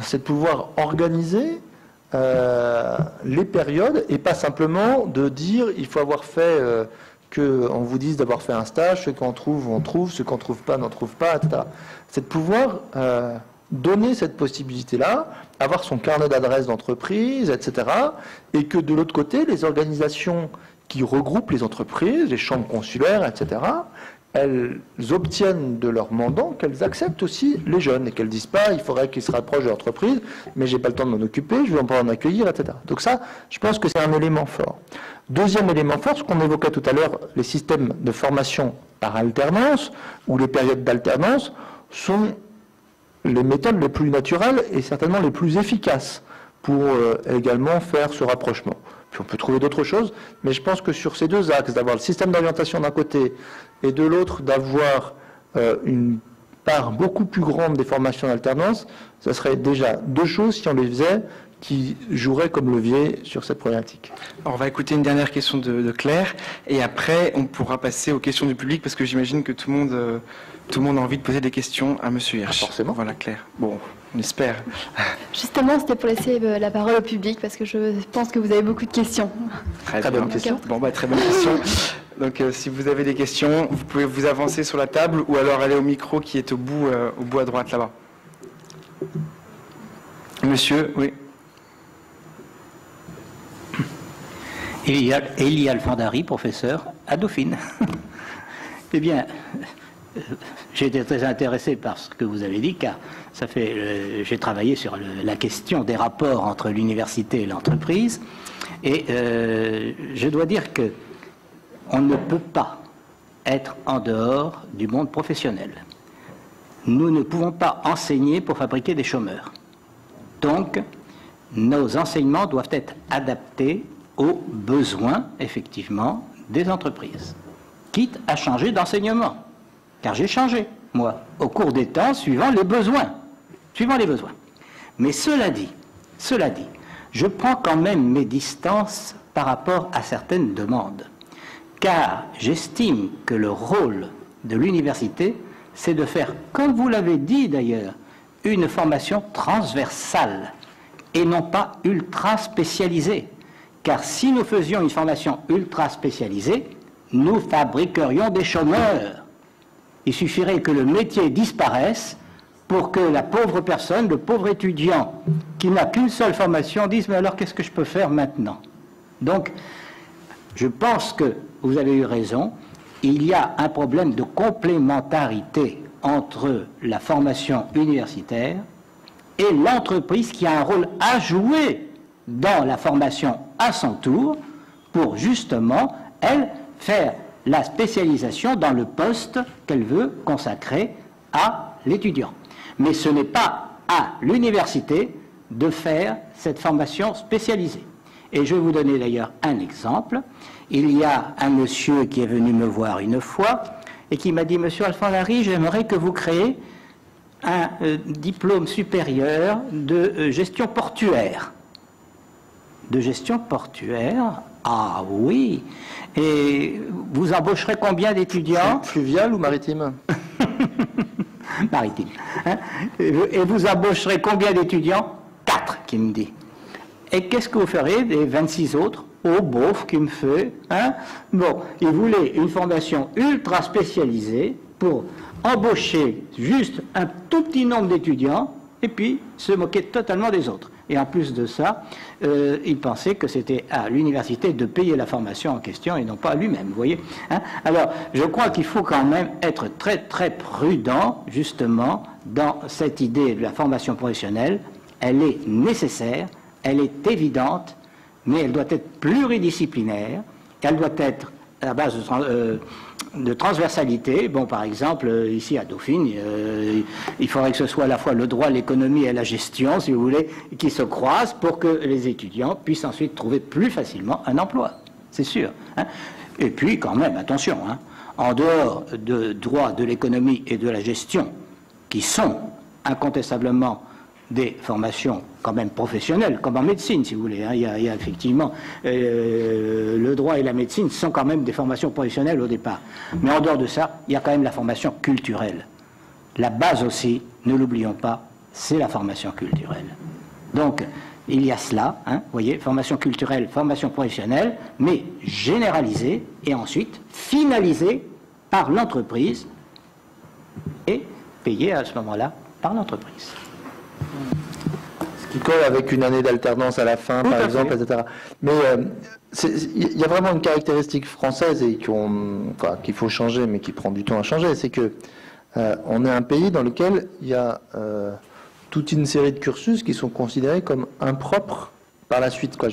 C'est de pouvoir organiser les périodes et pas simplement de dire il faut avoir fait qu'on vous dise d'avoir fait un stage, ce qu'on trouve, on trouve, ce qu'on ne trouve pas, n'en trouve pas, etc. C'est de pouvoir donner cette possibilité-là, avoir son carnet d'adresses d'entreprise, etc. Et que de l'autre côté, les organisations qui regroupent les entreprises, les chambres consulaires, etc., elles obtiennent de leur mandant qu'elles acceptent aussi les jeunes et qu'elles ne disent pas il faudrait qu'ils se rapprochent de l'entreprise, mais j'ai pas le temps de m'en occuper, je vais pas en accueillir, etc. Donc ça, je pense que c'est un élément fort. Deuxième élément fort, ce qu'on évoquait tout à l'heure, les systèmes de formation par alternance ou les périodes d'alternance sont les méthodes les plus naturelles et certainement les plus efficaces pour également faire ce rapprochement. Puis on peut trouver d'autres choses, mais je pense que sur ces deux axes, d'avoir le système d'orientation d'un côté et de l'autre d'avoir une part beaucoup plus grande des formations d'alternance, ça serait déjà deux choses, si on les faisait, qui joueraient comme levier sur cette problématique. Alors on va écouter une dernière question de Claire, et après on pourra passer aux questions du public, parce que j'imagine que tout le monde a envie de poser des questions à Monsieur Hirsch. Forcément. Voilà, Claire. Bon, on espère. Justement, c'était pour laisser la parole au public, parce que je pense que vous avez beaucoup de questions. Très bonne question. Bon, très bonne question. Donc si vous avez des questions, vous pouvez vous avancer sur la table ou alors aller au micro qui est au bout à droite là-bas. Monsieur, oui. Élie Alfandari, professeur à Dauphine. Eh bien, j'ai été très intéressé par ce que vous avez dit, car j'ai travaillé sur la question des rapports entre l'université et l'entreprise, et je dois dire que on ne peut pas être en dehors du monde professionnel. Nous ne pouvons pas enseigner pour fabriquer des chômeurs. Donc, nos enseignements doivent être adaptés aux besoins, effectivement, des entreprises, quitte à changer d'enseignement. Car j'ai changé, moi, au cours des temps, suivant les besoins. Mais cela dit, je prends quand même mes distances par rapport à certaines demandes. Car j'estime que le rôle de l'université, c'est de faire, comme vous l'avez dit d'ailleurs, une formation transversale et non pas ultra spécialisée. Car si nous faisions une formation ultra spécialisée, nous fabriquerions des chômeurs. Il suffirait que le métier disparaisse pour que la pauvre personne, le pauvre étudiant qui n'a qu'une seule formation dise « mais alors qu'est-ce que je peux faire maintenant ?» Donc, je pense que vous avez eu raison, il y a un problème de complémentarité entre la formation universitaire et l'entreprise qui a un rôle à jouer dans la formation à son tour pour justement, elle, faire la spécialisation dans le poste qu'elle veut consacrer à l'étudiant. Mais ce n'est pas à l'université de faire cette formation spécialisée. Et je vais vous donner d'ailleurs un exemple. Il y a un monsieur qui est venu me voir une fois et qui m'a dit « Monsieur Alfandari, j'aimerais que vous créiez un diplôme supérieur de gestion portuaire. » De gestion portuaire? Ah oui. Et vous embaucherez combien d'étudiants? Fluvial ou maritime? Maritime. Hein? Et vous embaucherez combien d'étudiants? 4, qui me dit. Et qu'est-ce que vous ferez des 26 autres? Oh, bof, qui me fait. Hein? Bon, il voulait une formation ultra spécialisée pour embaucher juste un tout petit nombre d'étudiants et puis se moquer totalement des autres. Et en plus de ça, il pensait que c'était à l'université de payer la formation en question et non pas à lui-même, vous voyez. Hein? Alors, je crois qu'il faut quand même être très très prudent, justement, dans cette idée de la formation professionnelle. Elle est nécessaire, elle est évidente, mais elle doit être pluridisciplinaire, elle doit être à la base de transversalité. Bon, par exemple, ici à Dauphine, il faudrait que ce soit à la fois le droit, l'économie et la gestion, si vous voulez, qui se croisent pour que les étudiants puissent ensuite trouver plus facilement un emploi. C'est sûr. Hein. Et puis, quand même, attention, hein, en dehors de droit, de l'économie et de la gestion, qui sont incontestablement des formations quand même professionnelles, comme en médecine, si vous voulez. Hein. Il y a effectivement le droit et la médecine sont quand même des formations professionnelles au départ. Mais en dehors de ça, il y a quand même la formation culturelle. La base aussi, ne l'oublions pas, c'est la formation culturelle. Donc, il y a cela, hein, vous voyez, formation culturelle, formation professionnelle, mais généralisée et ensuite finalisée par l'entreprise et payée à ce moment-là par l'entreprise. Qui colle avec une année d'alternance à la fin, par exemple, etc. Mais il y a vraiment une caractéristique française et qu'il faut changer, mais qui prend du temps à changer, c'est que on est un pays dans lequel il y a toute une série de cursus qui sont considérés comme impropres par la suite. Quoi.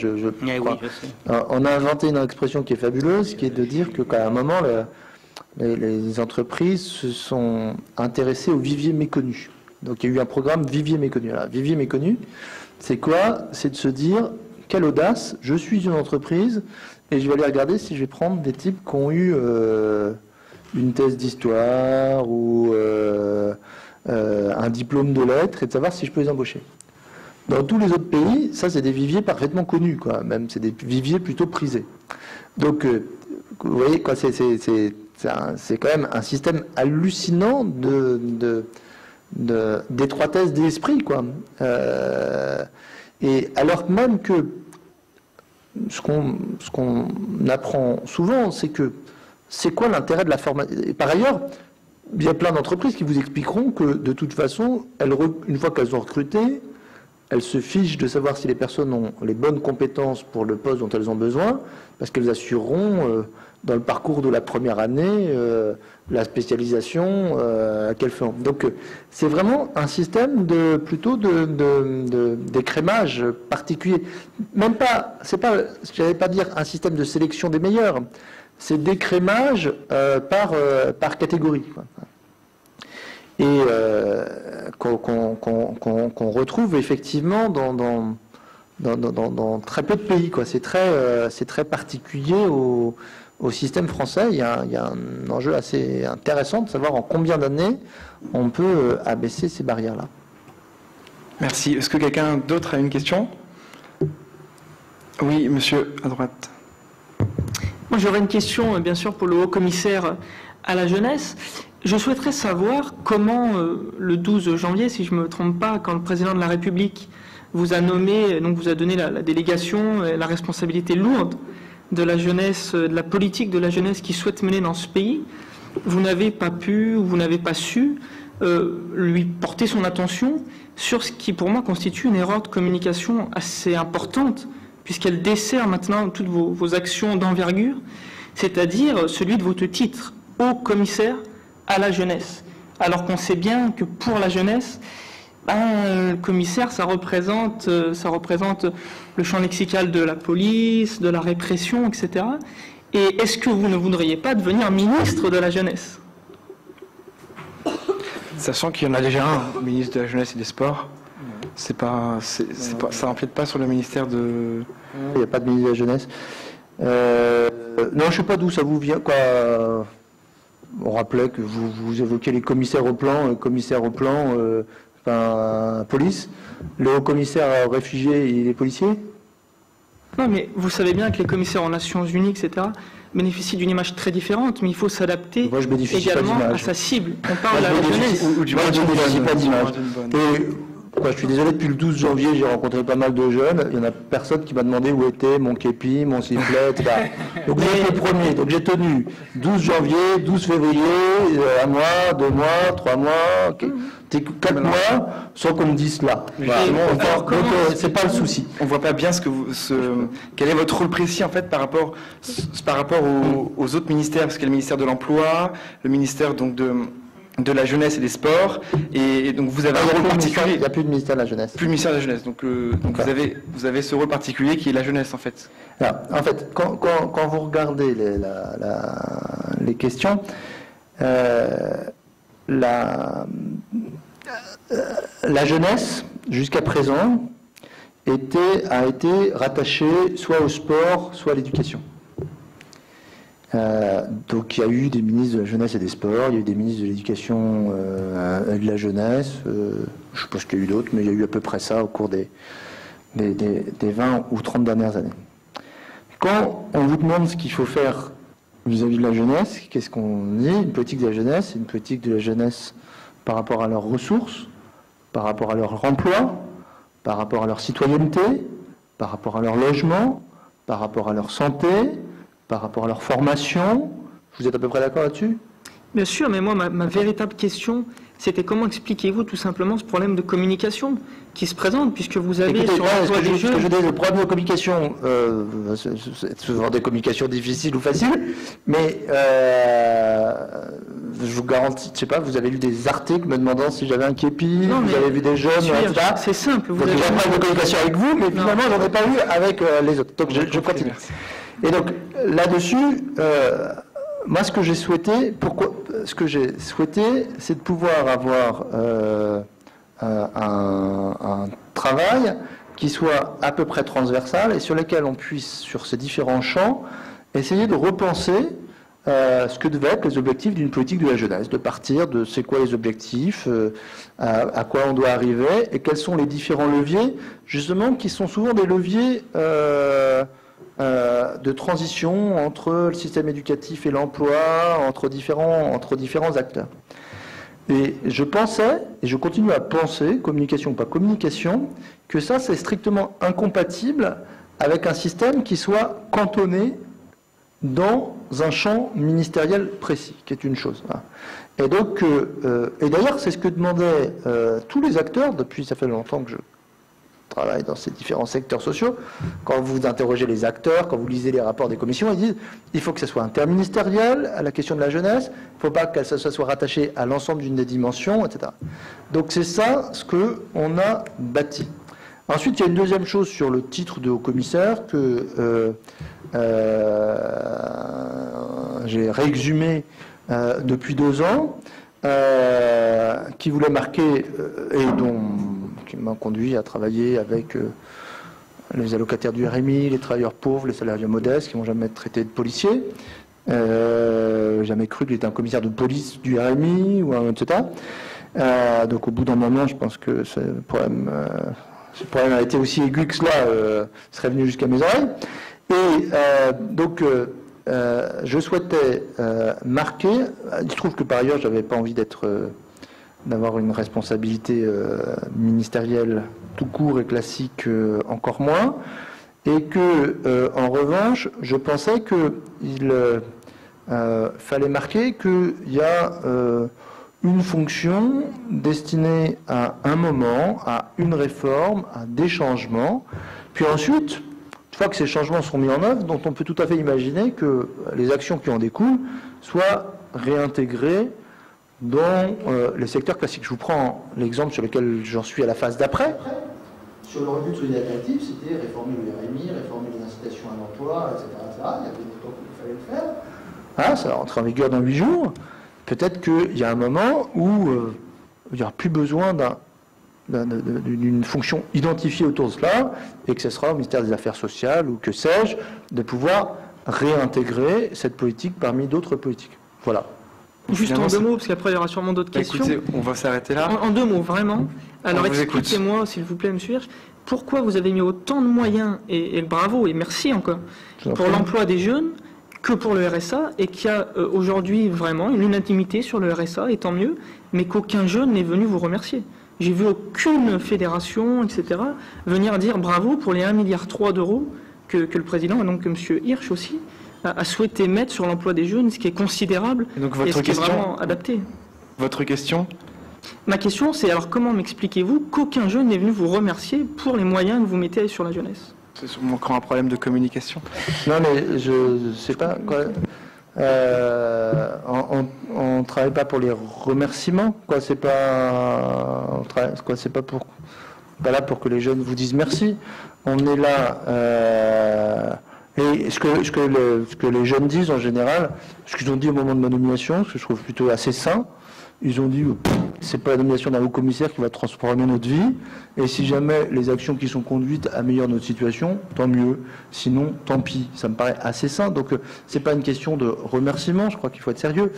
On a inventé une expression qui est fabuleuse, qui est de dire qu'à un moment, les entreprises se sont intéressées au vivier méconnu. Donc il y a eu un programme Vivier méconnu. Alors, Vivier méconnu, c'est quoi? C'est de se dire, quelle audace, je suis une entreprise et je vais aller regarder si je vais prendre des types qui ont eu une thèse d'histoire ou un diplôme de lettres et de savoir si je peux les embaucher. Dans tous les autres pays, ça c'est des viviers parfaitement connus, quoi. Même c'est des viviers plutôt prisés. Donc vous voyez, quoi, c'est quand même un système hallucinant d'étroitesse d'esprit, quoi. Et alors même que ce qu'on apprend souvent, c'est que c'est quoi l'intérêt de la formation? Par ailleurs, il y a plein d'entreprises qui vous expliqueront que de toute façon, une fois qu'elles ont recruté, elles se fichent de savoir si les personnes ont les bonnes compétences pour le poste dont elles ont besoin, parce qu'elles assureront dans le parcours de la première année la spécialisation qu'elles font. Donc c'est vraiment un système plutôt d'écrémage particulier. Même pas, je n'allais pas dire un système de sélection des meilleurs, c'est d'écrémage par catégorie, quoi. Et qu'on retrouve effectivement dans très peu de pays, quoi. C'est très particulier au système français. Il y a un enjeu assez intéressant de savoir en combien d'années on peut abaisser ces barrières-là. Merci. Est-ce que quelqu'un d'autre a une question? Oui, monsieur, à droite. Moi, j'aurais une question, bien sûr, pour le haut-commissaire à la jeunesse. Je souhaiterais savoir comment, le 12 janvier, si je ne me trompe pas, quand le président de la République vous a nommé, donc vous a donné la délégation, la responsabilité lourde de la jeunesse, de la politique de la jeunesse qu'il souhaite mener dans ce pays, vous n'avez pas pu ou vous n'avez pas su lui porter son attention sur ce qui, pour moi, constitue une erreur de communication assez importante, puisqu'elle dessert maintenant toutes vos actions d'envergure, c'est-à-dire celui de votre titre, haut-commissaire à la jeunesse. Alors qu'on sait bien que pour la jeunesse, le commissaire, ça représente le champ lexical de la police, de la répression, etc. Et est-ce que vous ne voudriez pas devenir ministre de la jeunesse? Sachant qu'il y en a déjà un, ministre de la jeunesse et des sports, ça n'empiète pas sur le ministère de... Il n'y a pas de ministre de la jeunesse. Non, je ne sais pas d'où ça vous vient, quoi. On rappelait que vous évoquiez les commissaires au plan, police. Le haut-commissaire aux réfugiés, il est policier? Non, mais vous savez bien que les commissaires aux Nations Unies, etc., bénéficient d'une image très différente, mais il faut s'adapter également à sa cible. On parle à la jeunesse. Moi, je ne bénéficie pas d'image. Je suis désolé, depuis le 12 janvier, j'ai rencontré pas mal de jeunes. Il n'y en a personne qui m'a demandé où était mon képi, mon sifflet, etc. Donc j'ai été le premier. Donc j'ai tenu 12 janvier, 12 février, 1 mois, 2 mois, 3 mois, 4 mois, sans qu'on me dise cela. C'est pas le souci. On ne voit pas bien quel est votre rôle précis en fait par rapport aux autres ministères, parce qu'il y a le ministère de l'Emploi, le ministère donc de la jeunesse et des sports, et donc vous avez un rôle particulier. Il n'y a plus de ministère de la jeunesse. Plus de ministère de la jeunesse, donc vous avez ce rôle particulier qui est la jeunesse en fait. Alors, en fait, quand vous regardez les questions, la jeunesse, jusqu'à présent, a été rattachée soit au sport, soit à l'éducation. Donc il y a eu des ministres de la jeunesse et des sports, il y a eu des ministres de l'éducation et de la jeunesse, je ne sais pas ce qu'il y a eu d'autres, mais il y a eu à peu près ça au cours des 20 ou 30 dernières années. Quand on vous demande ce qu'il faut faire vis-à-vis de la jeunesse, qu'est-ce qu'on dit? Une politique de la jeunesse, c'est une politique de la jeunesse par rapport à leurs ressources, par rapport à leur emploi, par rapport à leur citoyenneté, par rapport à leur logement, par rapport à leur santé, par rapport à leur formation. Vous êtes à peu près d'accord là-dessus? Bien sûr, mais moi, ma véritable question, c'était comment expliquez-vous tout simplement ce problème de communication qui se présente, puisque vous avez sur l'emploi des jeunes... Le problème de communication, c'est souvent des communications difficiles ou faciles, mais je vous garantis, je sais pas, vous avez lu des articles me demandant si j'avais un képi, vous avez vu des jeunes, etc. C'est simple. Vous avez pas de communication avec vous, mais finalement, j'en ai pas eu avec les autres. Donc je continue. Et donc là-dessus, moi ce que j'ai souhaité, c'est de pouvoir avoir un travail qui soit à peu près transversal et sur lequel on puisse, sur ces différents champs, essayer de repenser ce que devaient être les objectifs d'une politique de la jeunesse, de partir de c'est quoi les objectifs, à quoi on doit arriver et quels sont les différents leviers, justement, qui sont souvent des leviers de transition entre le système éducatif et l'emploi, entre différents acteurs. Et je pensais, et je continue à penser, communication ou pas communication, que ça c'est strictement incompatible avec un système qui soit cantonné dans un champ ministériel précis, qui est une chose. Hein. Et donc, et d'ailleurs, c'est ce que demandaient tous les acteurs, depuis ça fait longtemps que je travaille dans ces différents secteurs sociaux. Quand vous interrogez les acteurs, quand vous lisez les rapports des commissions, ils disent il faut que ça soit interministériel à la question de la jeunesse, il ne faut pas que ça soit rattaché à l'ensemble d'une des dimensions, etc. Donc c'est ça ce qu'on a bâti. Ensuite, il y a une deuxième chose sur le titre de haut-commissaire que j'ai réexhumé depuis 2 ans, qui voulait marquer qui m'a conduit à travailler avec les allocataires du RMI, les travailleurs pauvres, les salariés modestes qui n'ont jamais traité de policiers. Jamais cru qu'il était un commissaire de police du RMI, etc. Donc au bout d'un moment, je pense que ce problème a été aussi aigu que cela serait venu jusqu'à mes oreilles. Et donc je souhaitais marquer, il se trouve que par ailleurs, je n'avais pas envie d'avoir une responsabilité ministérielle tout court et classique encore moins, et que en revanche je pensais qu'il fallait marquer qu'il y a une fonction destinée à un moment, à une réforme, à des changements, puis ensuite une fois que ces changements sont mis en œuvre, dont on peut tout à fait imaginer que les actions qui en découlent soient réintégrées dans les secteurs classiques. Je vous prends l'exemple sur lequel j'en suis à la phase d'après. Sur le revenu de solidarité active, c'était réformer le RMI, réformer les incitations à l'emploi, etc., etc. Il y avait une époque où il fallait le faire. Ah, ça va rentrer en vigueur dans 8 jours. Peut-être qu'il y a un moment où il n'y aura plus besoin d'une fonction identifiée autour de cela, et que ce sera au ministère des Affaires sociales, ou que sais-je, de pouvoir réintégrer cette politique parmi d'autres politiques. Voilà. Juste en 2 mots, parce qu'après il y aura sûrement d'autres questions. Écoutez, on va s'arrêter là. En 2 mots, vraiment. Alors expliquez-moi, s'il vous plaît, monsieur Hirsch, pourquoi vous avez mis autant de moyens, et bravo, et merci encore, pour l'emploi des jeunes, que pour le RSA, et qu'il y a aujourd'hui vraiment une unanimité sur le RSA, et tant mieux, mais qu'aucun jeune n'est venu vous remercier. J'ai vu aucune fédération, etc., venir dire bravo pour les 1,3 milliard d'euros que le président, et donc que monsieur Hirsch aussi, a souhaité mettre sur l'emploi des jeunes, ce qui est considérable et donc votre ce qui est vraiment adapté. Votre question ? Ma question, c'est alors comment m'expliquez-vous qu'aucun jeune n'est venu vous remercier pour les moyens que vous mettez sur la jeunesse ? C'est sûrement encore un problème de communication. Non, mais je ne sais pas quoi. On ne travaille pas pour les remerciements, quoi. C'est pas, c'est pas là pour que les jeunes vous disent merci. On est là. Et ce que les jeunes disent en général, ce qu'ils ont dit au moment de ma nomination, ce que je trouve plutôt assez sain, ils ont dit c'est pas la nomination d'un haut commissaire qui va transformer notre vie, et si jamais les actions qui sont conduites améliorent notre situation, tant mieux, sinon tant pis. Ça me paraît assez sain. Donc c'est pas une question de remerciement, je crois qu'il faut être sérieux.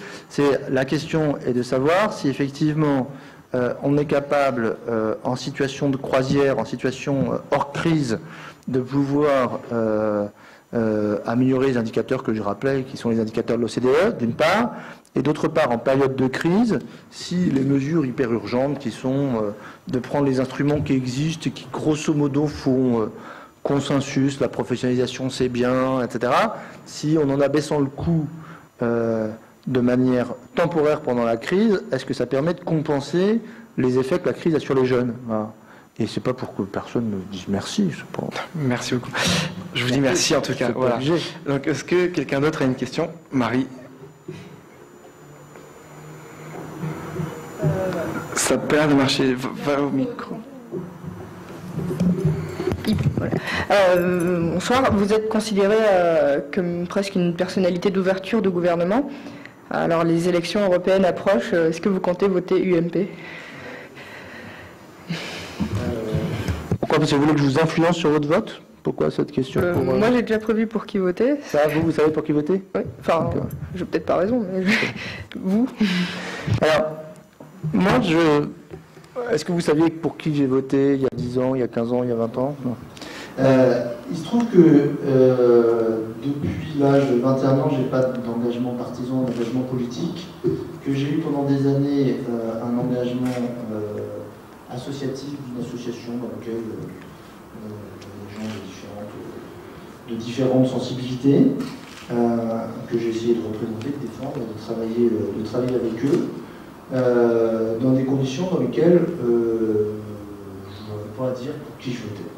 La question est de savoir si effectivement on est capable en situation de croisière, en situation hors crise, de pouvoir améliorer les indicateurs que je rappelais, qui sont les indicateurs de l'OCDE, d'une part, et d'autre part, en période de crise, si les mesures hyper urgentes qui sont de prendre les instruments qui existent et qui, grosso modo, font consensus, la professionnalisation c'est bien, etc., si on en abaissant le coût de manière temporaire pendant la crise, est-ce que ça permet de compenser les effets que la crise a sur les jeunes ? Voilà. Et c'est pas pour que personne me dise merci. Pas... Merci beaucoup. Je vous dis merci en tout cas. Voilà. Donc, est-ce que quelqu'un d'autre a une question ? Marie. Ça a pas l'air de marcher. Va au micro. Bonsoir. Vous êtes considéré comme presque une personnalité d'ouverture de gouvernement. Alors, les élections européennes approchent. Est-ce que vous comptez voter UMP ? Pourquoi ? Parce que vous voulez que je vous influence sur votre vote ? Pourquoi cette question ? Moi, j'ai déjà prévu pour qui voter. Ça, vous savez pour qui voter ? Oui. Enfin, j'ai peut-être pas raison, mais vous. Alors, moi, est-ce que vous saviez pour qui j'ai voté il y a 10 ans, il y a 15 ans, il y a 20 ans ? Non. Il se trouve que depuis l'âge de 21 ans, je n'ai pas d'engagement partisan, d'engagement politique, que j'ai eu pendant des années un engagement associatif d'une association dans laquelle les gens de de différentes sensibilités que j'ai essayé de représenter, de défendre, de travailler avec eux dans des conditions dans lesquelles je ne pourrais pas dire pour qui je votais.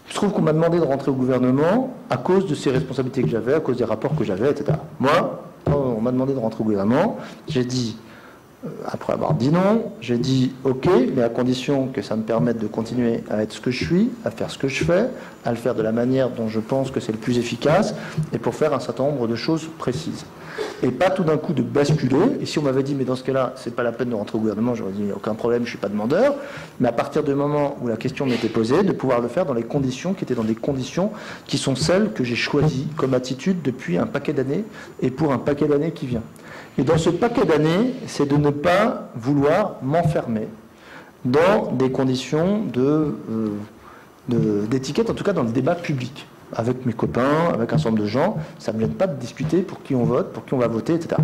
Je trouve qu'on m'a demandé de rentrer au gouvernement à cause de ces responsabilités que j'avais, à cause des rapports que j'avais, etc. Moi, on m'a demandé de rentrer au gouvernement, j'ai dit, après avoir dit non, j'ai dit ok, mais à condition que ça me permette de continuer à être ce que je suis, à faire ce que je fais, à le faire de la manière dont je pense que c'est le plus efficace, et pour faire un certain nombre de choses précises. Et pas tout d'un coup de basculer, et si on m'avait dit mais dans ce cas-là, c'est pas la peine de rentrer au gouvernement, j'aurais dit aucun problème, je suis pas demandeur, mais à partir du moment où la question m'était posée, de pouvoir le faire dans les conditions qui étaient dans des conditions qui sont celles que j'ai choisies comme attitude depuis un paquet d'années, et pour un paquet d'années qui vient. Et dans ce paquet d'années, c'est de ne pas vouloir m'enfermer dans des conditions d'étiquette, en tout cas dans le débat public, avec mes copains, avec un certain nombre de gens. Ça ne me gêne pas de discuter pour qui on vote, pour qui on va voter, etc.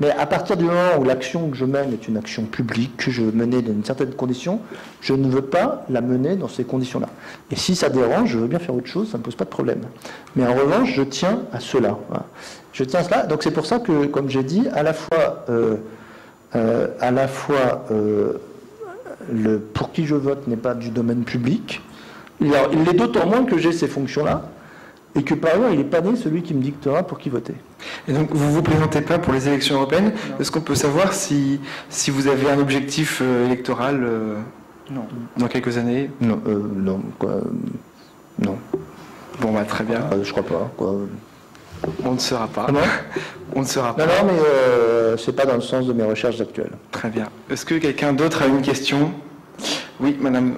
Mais à partir du moment où l'action que je mène est une action publique, que je menais dans une certaine condition, je ne veux pas la mener dans ces conditions-là. Et si ça dérange, je veux bien faire autre chose, ça ne me pose pas de problème. Mais en revanche, je tiens à cela. Voilà. Je tiens à cela. Donc c'est pour ça que, comme j'ai dit, à la fois le pour qui je vote n'est pas du domaine public. Il l'est d'autant moins que j'ai ces fonctions-là, et que par ailleurs, il n'est pas né celui qui me dictera pour qui voter. Et donc, vous ne vous présentez pas pour les élections européennes. Est-ce qu'on peut savoir si vous avez un objectif électoral dans quelques années? Non, non, quoi, non. Bon, bah, très bien. Je crois pas, quoi. On ne saura pas. Non, on ne saura pas. Non, mais c'est pas dans le sens de mes recherches actuelles. Très bien. Est-ce que quelqu'un d'autre a une question? Oui, madame.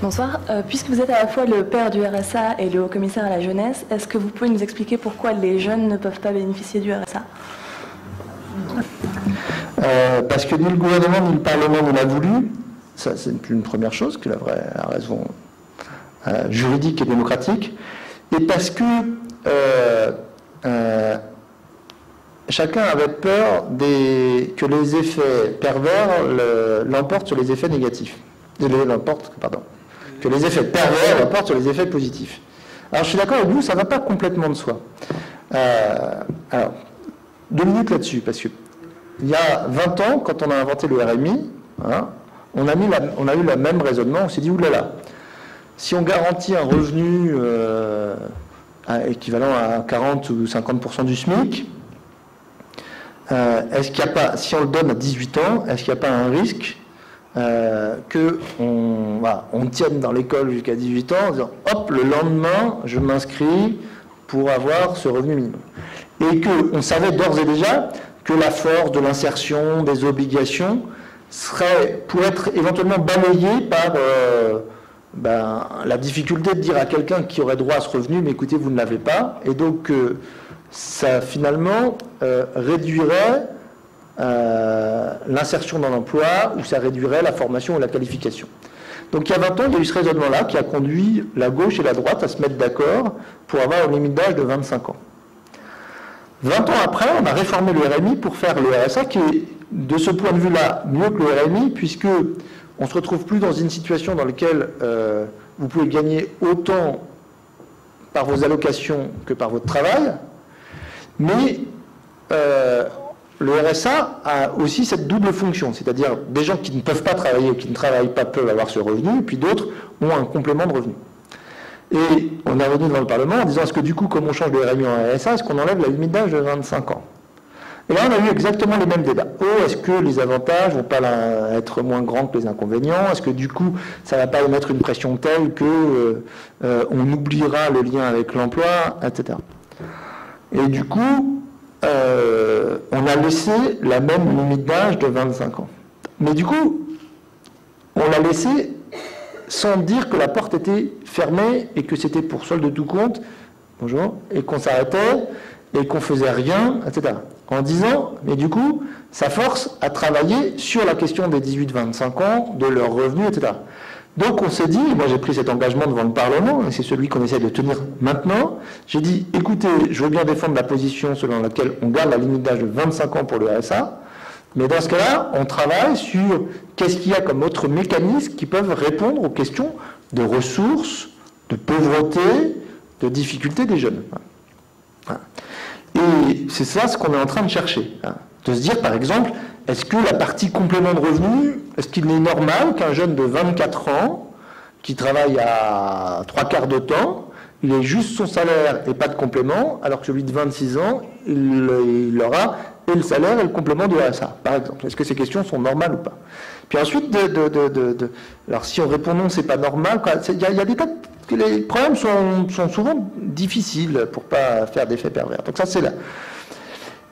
Bonsoir. Puisque vous êtes à la fois le père du RSA et le haut-commissaire à la jeunesse, est-ce que vous pouvez nous expliquer pourquoi les jeunes ne peuvent pas bénéficier du RSA? Parce que ni le gouvernement ni le Parlement ne l'a voulu. Ça, c'est une première chose, que la vraie raison juridique et démocratique. Et parce que chacun avait peur que les effets pervers l'emportent sur les effets négatifs. Que les effets pervers l'emportent sur les effets positifs. Alors je suis d'accord avec vous, ça ne va pas complètement de soi. Alors, 2 minutes là-dessus, parce que il y a 20 ans, quand on a inventé le RMI, hein, on a eu le même raisonnement, on s'est dit, oulala, si on garantit un revenu équivalent à 40 ou 50% du SMIC, est-ce qu'il n'y a pas, si on le donne à 18 ans, est-ce qu'il n'y a pas un risque qu'on tienne dans l'école jusqu'à 18 ans en disant hop, le lendemain, je m'inscris pour avoir ce revenu minimum. Et qu'on savait d'ores et déjà que la force de l'insertion des obligations pourrait être éventuellement balayée par la difficulté de dire à quelqu'un qui aurait droit à ce revenu, mais écoutez, vous ne l'avez pas. Et donc, ça finalement réduirait l'insertion dans l'emploi, ou ça réduirait la formation ou la qualification. Donc il y a 20 ans, il y a eu ce raisonnement-là qui a conduit la gauche et la droite à se mettre d'accord pour avoir une limite d'âge de 25 ans. 20 ans après, on a réformé le RMI pour faire le RSA qui est, de ce point de vue-là, mieux que le RMI, puisque on ne se retrouve plus dans une situation dans laquelle vous pouvez gagner autant par vos allocations que par votre travail, mais le RSA a aussi cette double fonction, c'est-à-dire des gens qui ne peuvent pas travailler ou qui ne travaillent pas peuvent avoir ce revenu, et puis d'autres ont un complément de revenu. Et on est revenu devant le Parlement en disant, est-ce que du coup, comme on change de RMI en RSA, est-ce qu'on enlève la limite d'âge de 25 ans? Et là, on a eu exactement les mêmes débats. Est-ce que les avantages ne vont pas être moins grands que les inconvénients? Est-ce que du coup, ça ne va pas mettre une pression telle que on oubliera le lien avec l'emploi, etc. Et du coup, on a laissé la même limite d'âge de 25 ans. Mais du coup, on l'a laissé sans dire que la porte était fermée et que c'était pour solde de tout compte, bonjour, et qu'on s'arrêtait et qu'on faisait rien, etc. En disant, mais du coup, ça force à travailler sur la question des 18-25 ans, de leurs revenus, etc. Donc on s'est dit, moi j'ai pris cet engagement devant le Parlement, et c'est celui qu'on essaie de tenir maintenant, j'ai dit, écoutez, je veux bien défendre la position selon laquelle on garde la limite d'âge de 25 ans pour le RSA, mais dans ce cas-là, on travaille sur qu'est-ce qu'il y a comme autres mécanismes qui peuvent répondre aux questions de ressources, de pauvreté, de difficulté des jeunes. Et c'est ça ce qu'on est en train de chercher. De se dire, par exemple, est-ce que la partie complément de revenu, est-ce qu'il est normal qu'un jeune de 24 ans, qui travaille à 3/4 de temps, il ait juste son salaire et pas de complément, alors que celui de 26 ans, il aura et le salaire et le complément du RSA, par exemple. Est-ce que ces questions sont normales ou pas? Puis ensuite, alors si on répond non, c'est pas normal, il y a des cas que les problèmes sont souvent difficiles pour pas faire d'effets pervers. Donc ça, c'est là.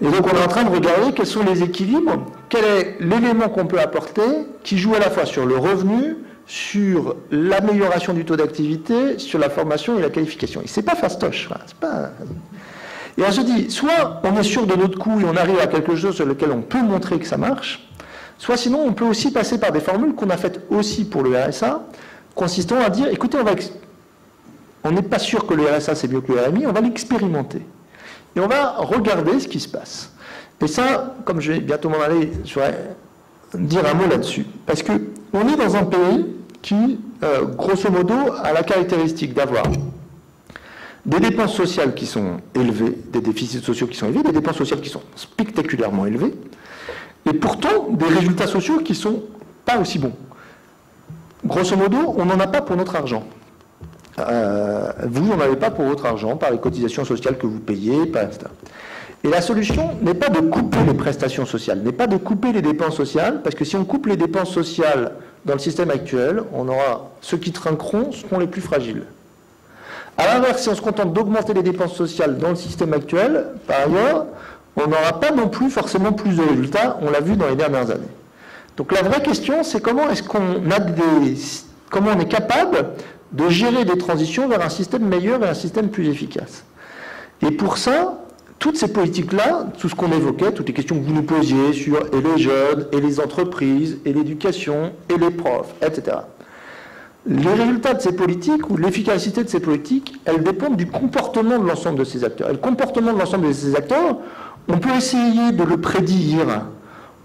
Et donc on est en train de regarder quels sont les équilibres, quel est l'élément qu'on peut apporter qui joue à la fois sur le revenu, sur l'amélioration du taux d'activité, sur la formation et la qualification. Et c'est pas fastoche. C'est pas... Et on se dit, soit on est sûr de notre coup et on arrive à quelque chose sur lequel on peut montrer que ça marche, soit sinon on peut aussi passer par des formules qu'on a faites aussi pour le RSA, consistant à dire, écoutez, on n'est pas sûr que le RSA c'est mieux que le RMI, on va l'expérimenter. Et on va regarder ce qui se passe. Et ça, comme je vais bientôt m'en aller, je voudrais dire un mot là-dessus. Parce qu'on est dans un pays qui, grosso modo, a la caractéristique d'avoir des dépenses sociales qui sont élevées, des déficits sociaux qui sont élevés, des dépenses sociales qui sont spectaculairement élevées, et pourtant des résultats sociaux qui ne sont pas aussi bons. Grosso modo, on n'en a pas pour notre argent. Vous n'en avez pas pour votre argent, par les cotisations sociales que vous payez, etc. Et la solution n'est pas de couper les prestations sociales, n'est pas de couper les dépenses sociales, parce que si on coupe les dépenses sociales dans le système actuel, on aura ceux qui trinqueront seront les plus fragiles. À l'inverse, si on se contente d'augmenter les dépenses sociales dans le système actuel, par ailleurs, on n'aura pas non plus forcément plus de résultats, on l'a vu dans les dernières années. Donc la vraie question, c'est comment on est capable de gérer des transitions vers un système meilleur et un système plus efficace. Et pour ça, toutes ces politiques-là, tout ce qu'on évoquait, toutes les questions que vous nous posiez sur et les jeunes, et les entreprises, et l'éducation, et les profs, etc. Les résultats de ces politiques, ou l'efficacité de ces politiques, elles dépendent du comportement de l'ensemble de ces acteurs. Et le comportement de l'ensemble de ces acteurs, on peut essayer de le prédire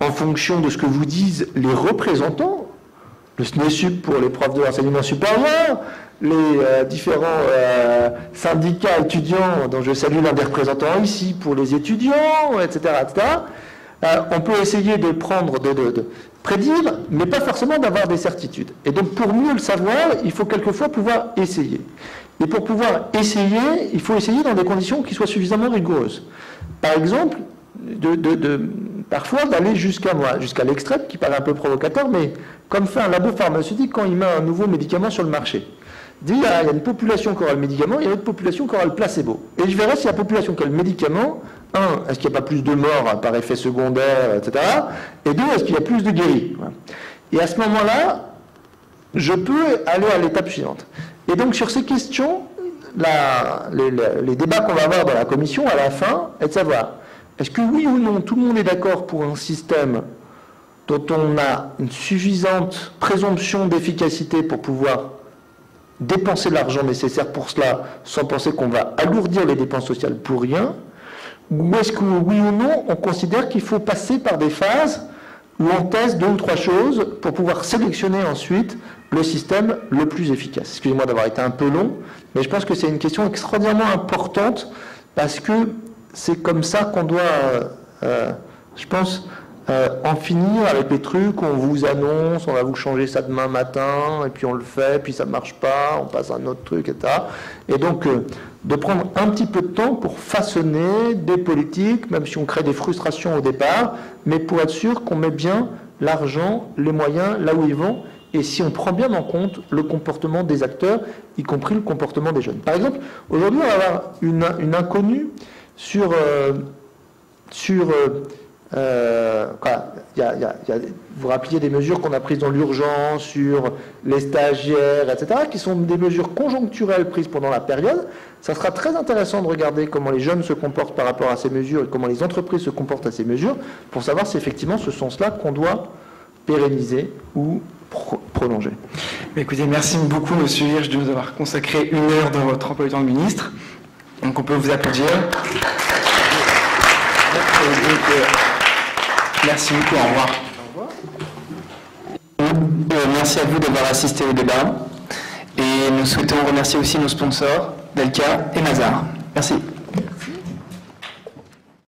en fonction de ce que vous disent les représentants, le SNESUP pour les profs de l'enseignement supérieur, les différents syndicats étudiants, dont je salue l'un des représentants ici, pour les étudiants, etc. etc. On peut essayer de prédire, mais pas forcément d'avoir des certitudes. Et donc pour mieux le savoir, il faut quelquefois pouvoir essayer. Et pour pouvoir essayer, il faut essayer dans des conditions qui soient suffisamment rigoureuses. Par exemple, parfois d'aller jusqu'à l'extrême, qui paraît un peu provocateur, mais comme fait un labo pharmaceutique quand il met un nouveau médicament sur le marché. Il y a une population qui aura le médicament, il y a une autre population qui aura le placebo. Et je verrai si la population qui a le médicament, est-ce qu'il n'y a pas plus de morts par effet secondaire, etc. Et deux, est-ce qu'il y a plus de guéris? Et à ce moment-là, je peux aller à l'étape suivante. Et donc sur ces questions, les débats qu'on va avoir dans la commission à la fin, est de savoir, est-ce que oui ou non, tout le monde est d'accord pour un système dont on a une suffisante présomption d'efficacité pour pouvoir dépenser l'argent nécessaire pour cela, sans penser qu'on va alourdir les dépenses sociales pour rien, ou est-ce que oui ou non, on considère qu'il faut passer par des phases où on teste 2 ou 3 choses pour pouvoir sélectionner ensuite le système le plus efficace. Excusez-moi d'avoir été un peu long, mais je pense que c'est une question extraordinairement importante parce que c'est comme ça qu'on doit, je pense, en finir avec les trucs, on vous annonce, on va vous changer ça demain matin, et puis on le fait, puis ça ne marche pas, on passe à un autre truc, etc. Et donc, de prendre un petit peu de temps pour façonner des politiques, même si on crée des frustrations au départ, mais pour être sûr qu'on met bien l'argent, les moyens, là où ils vont, et si on prend bien en compte le comportement des acteurs, y compris le comportement des jeunes. Par exemple, aujourd'hui, on va avoir une inconnue vous rappeliez des mesures qu'on a prises dans l'urgence sur les stagiaires, etc., qui sont des mesures conjoncturelles prises pendant la période. Ça sera très intéressant de regarder comment les jeunes se comportent par rapport à ces mesures et comment les entreprises se comportent à ces mesures pour savoir si effectivement ce sens-là qu'on doit pérenniser ou prolonger. Écoutez, merci beaucoup, Monsieur Hirsch, de nous avoir consacré 1 heure dans votre emploi du temps de ministre. Donc on peut vous applaudir. Merci beaucoup, au revoir. Merci à vous d'avoir assisté au débat et nous souhaitons remercier aussi nos sponsors Delca et Mazar. Merci.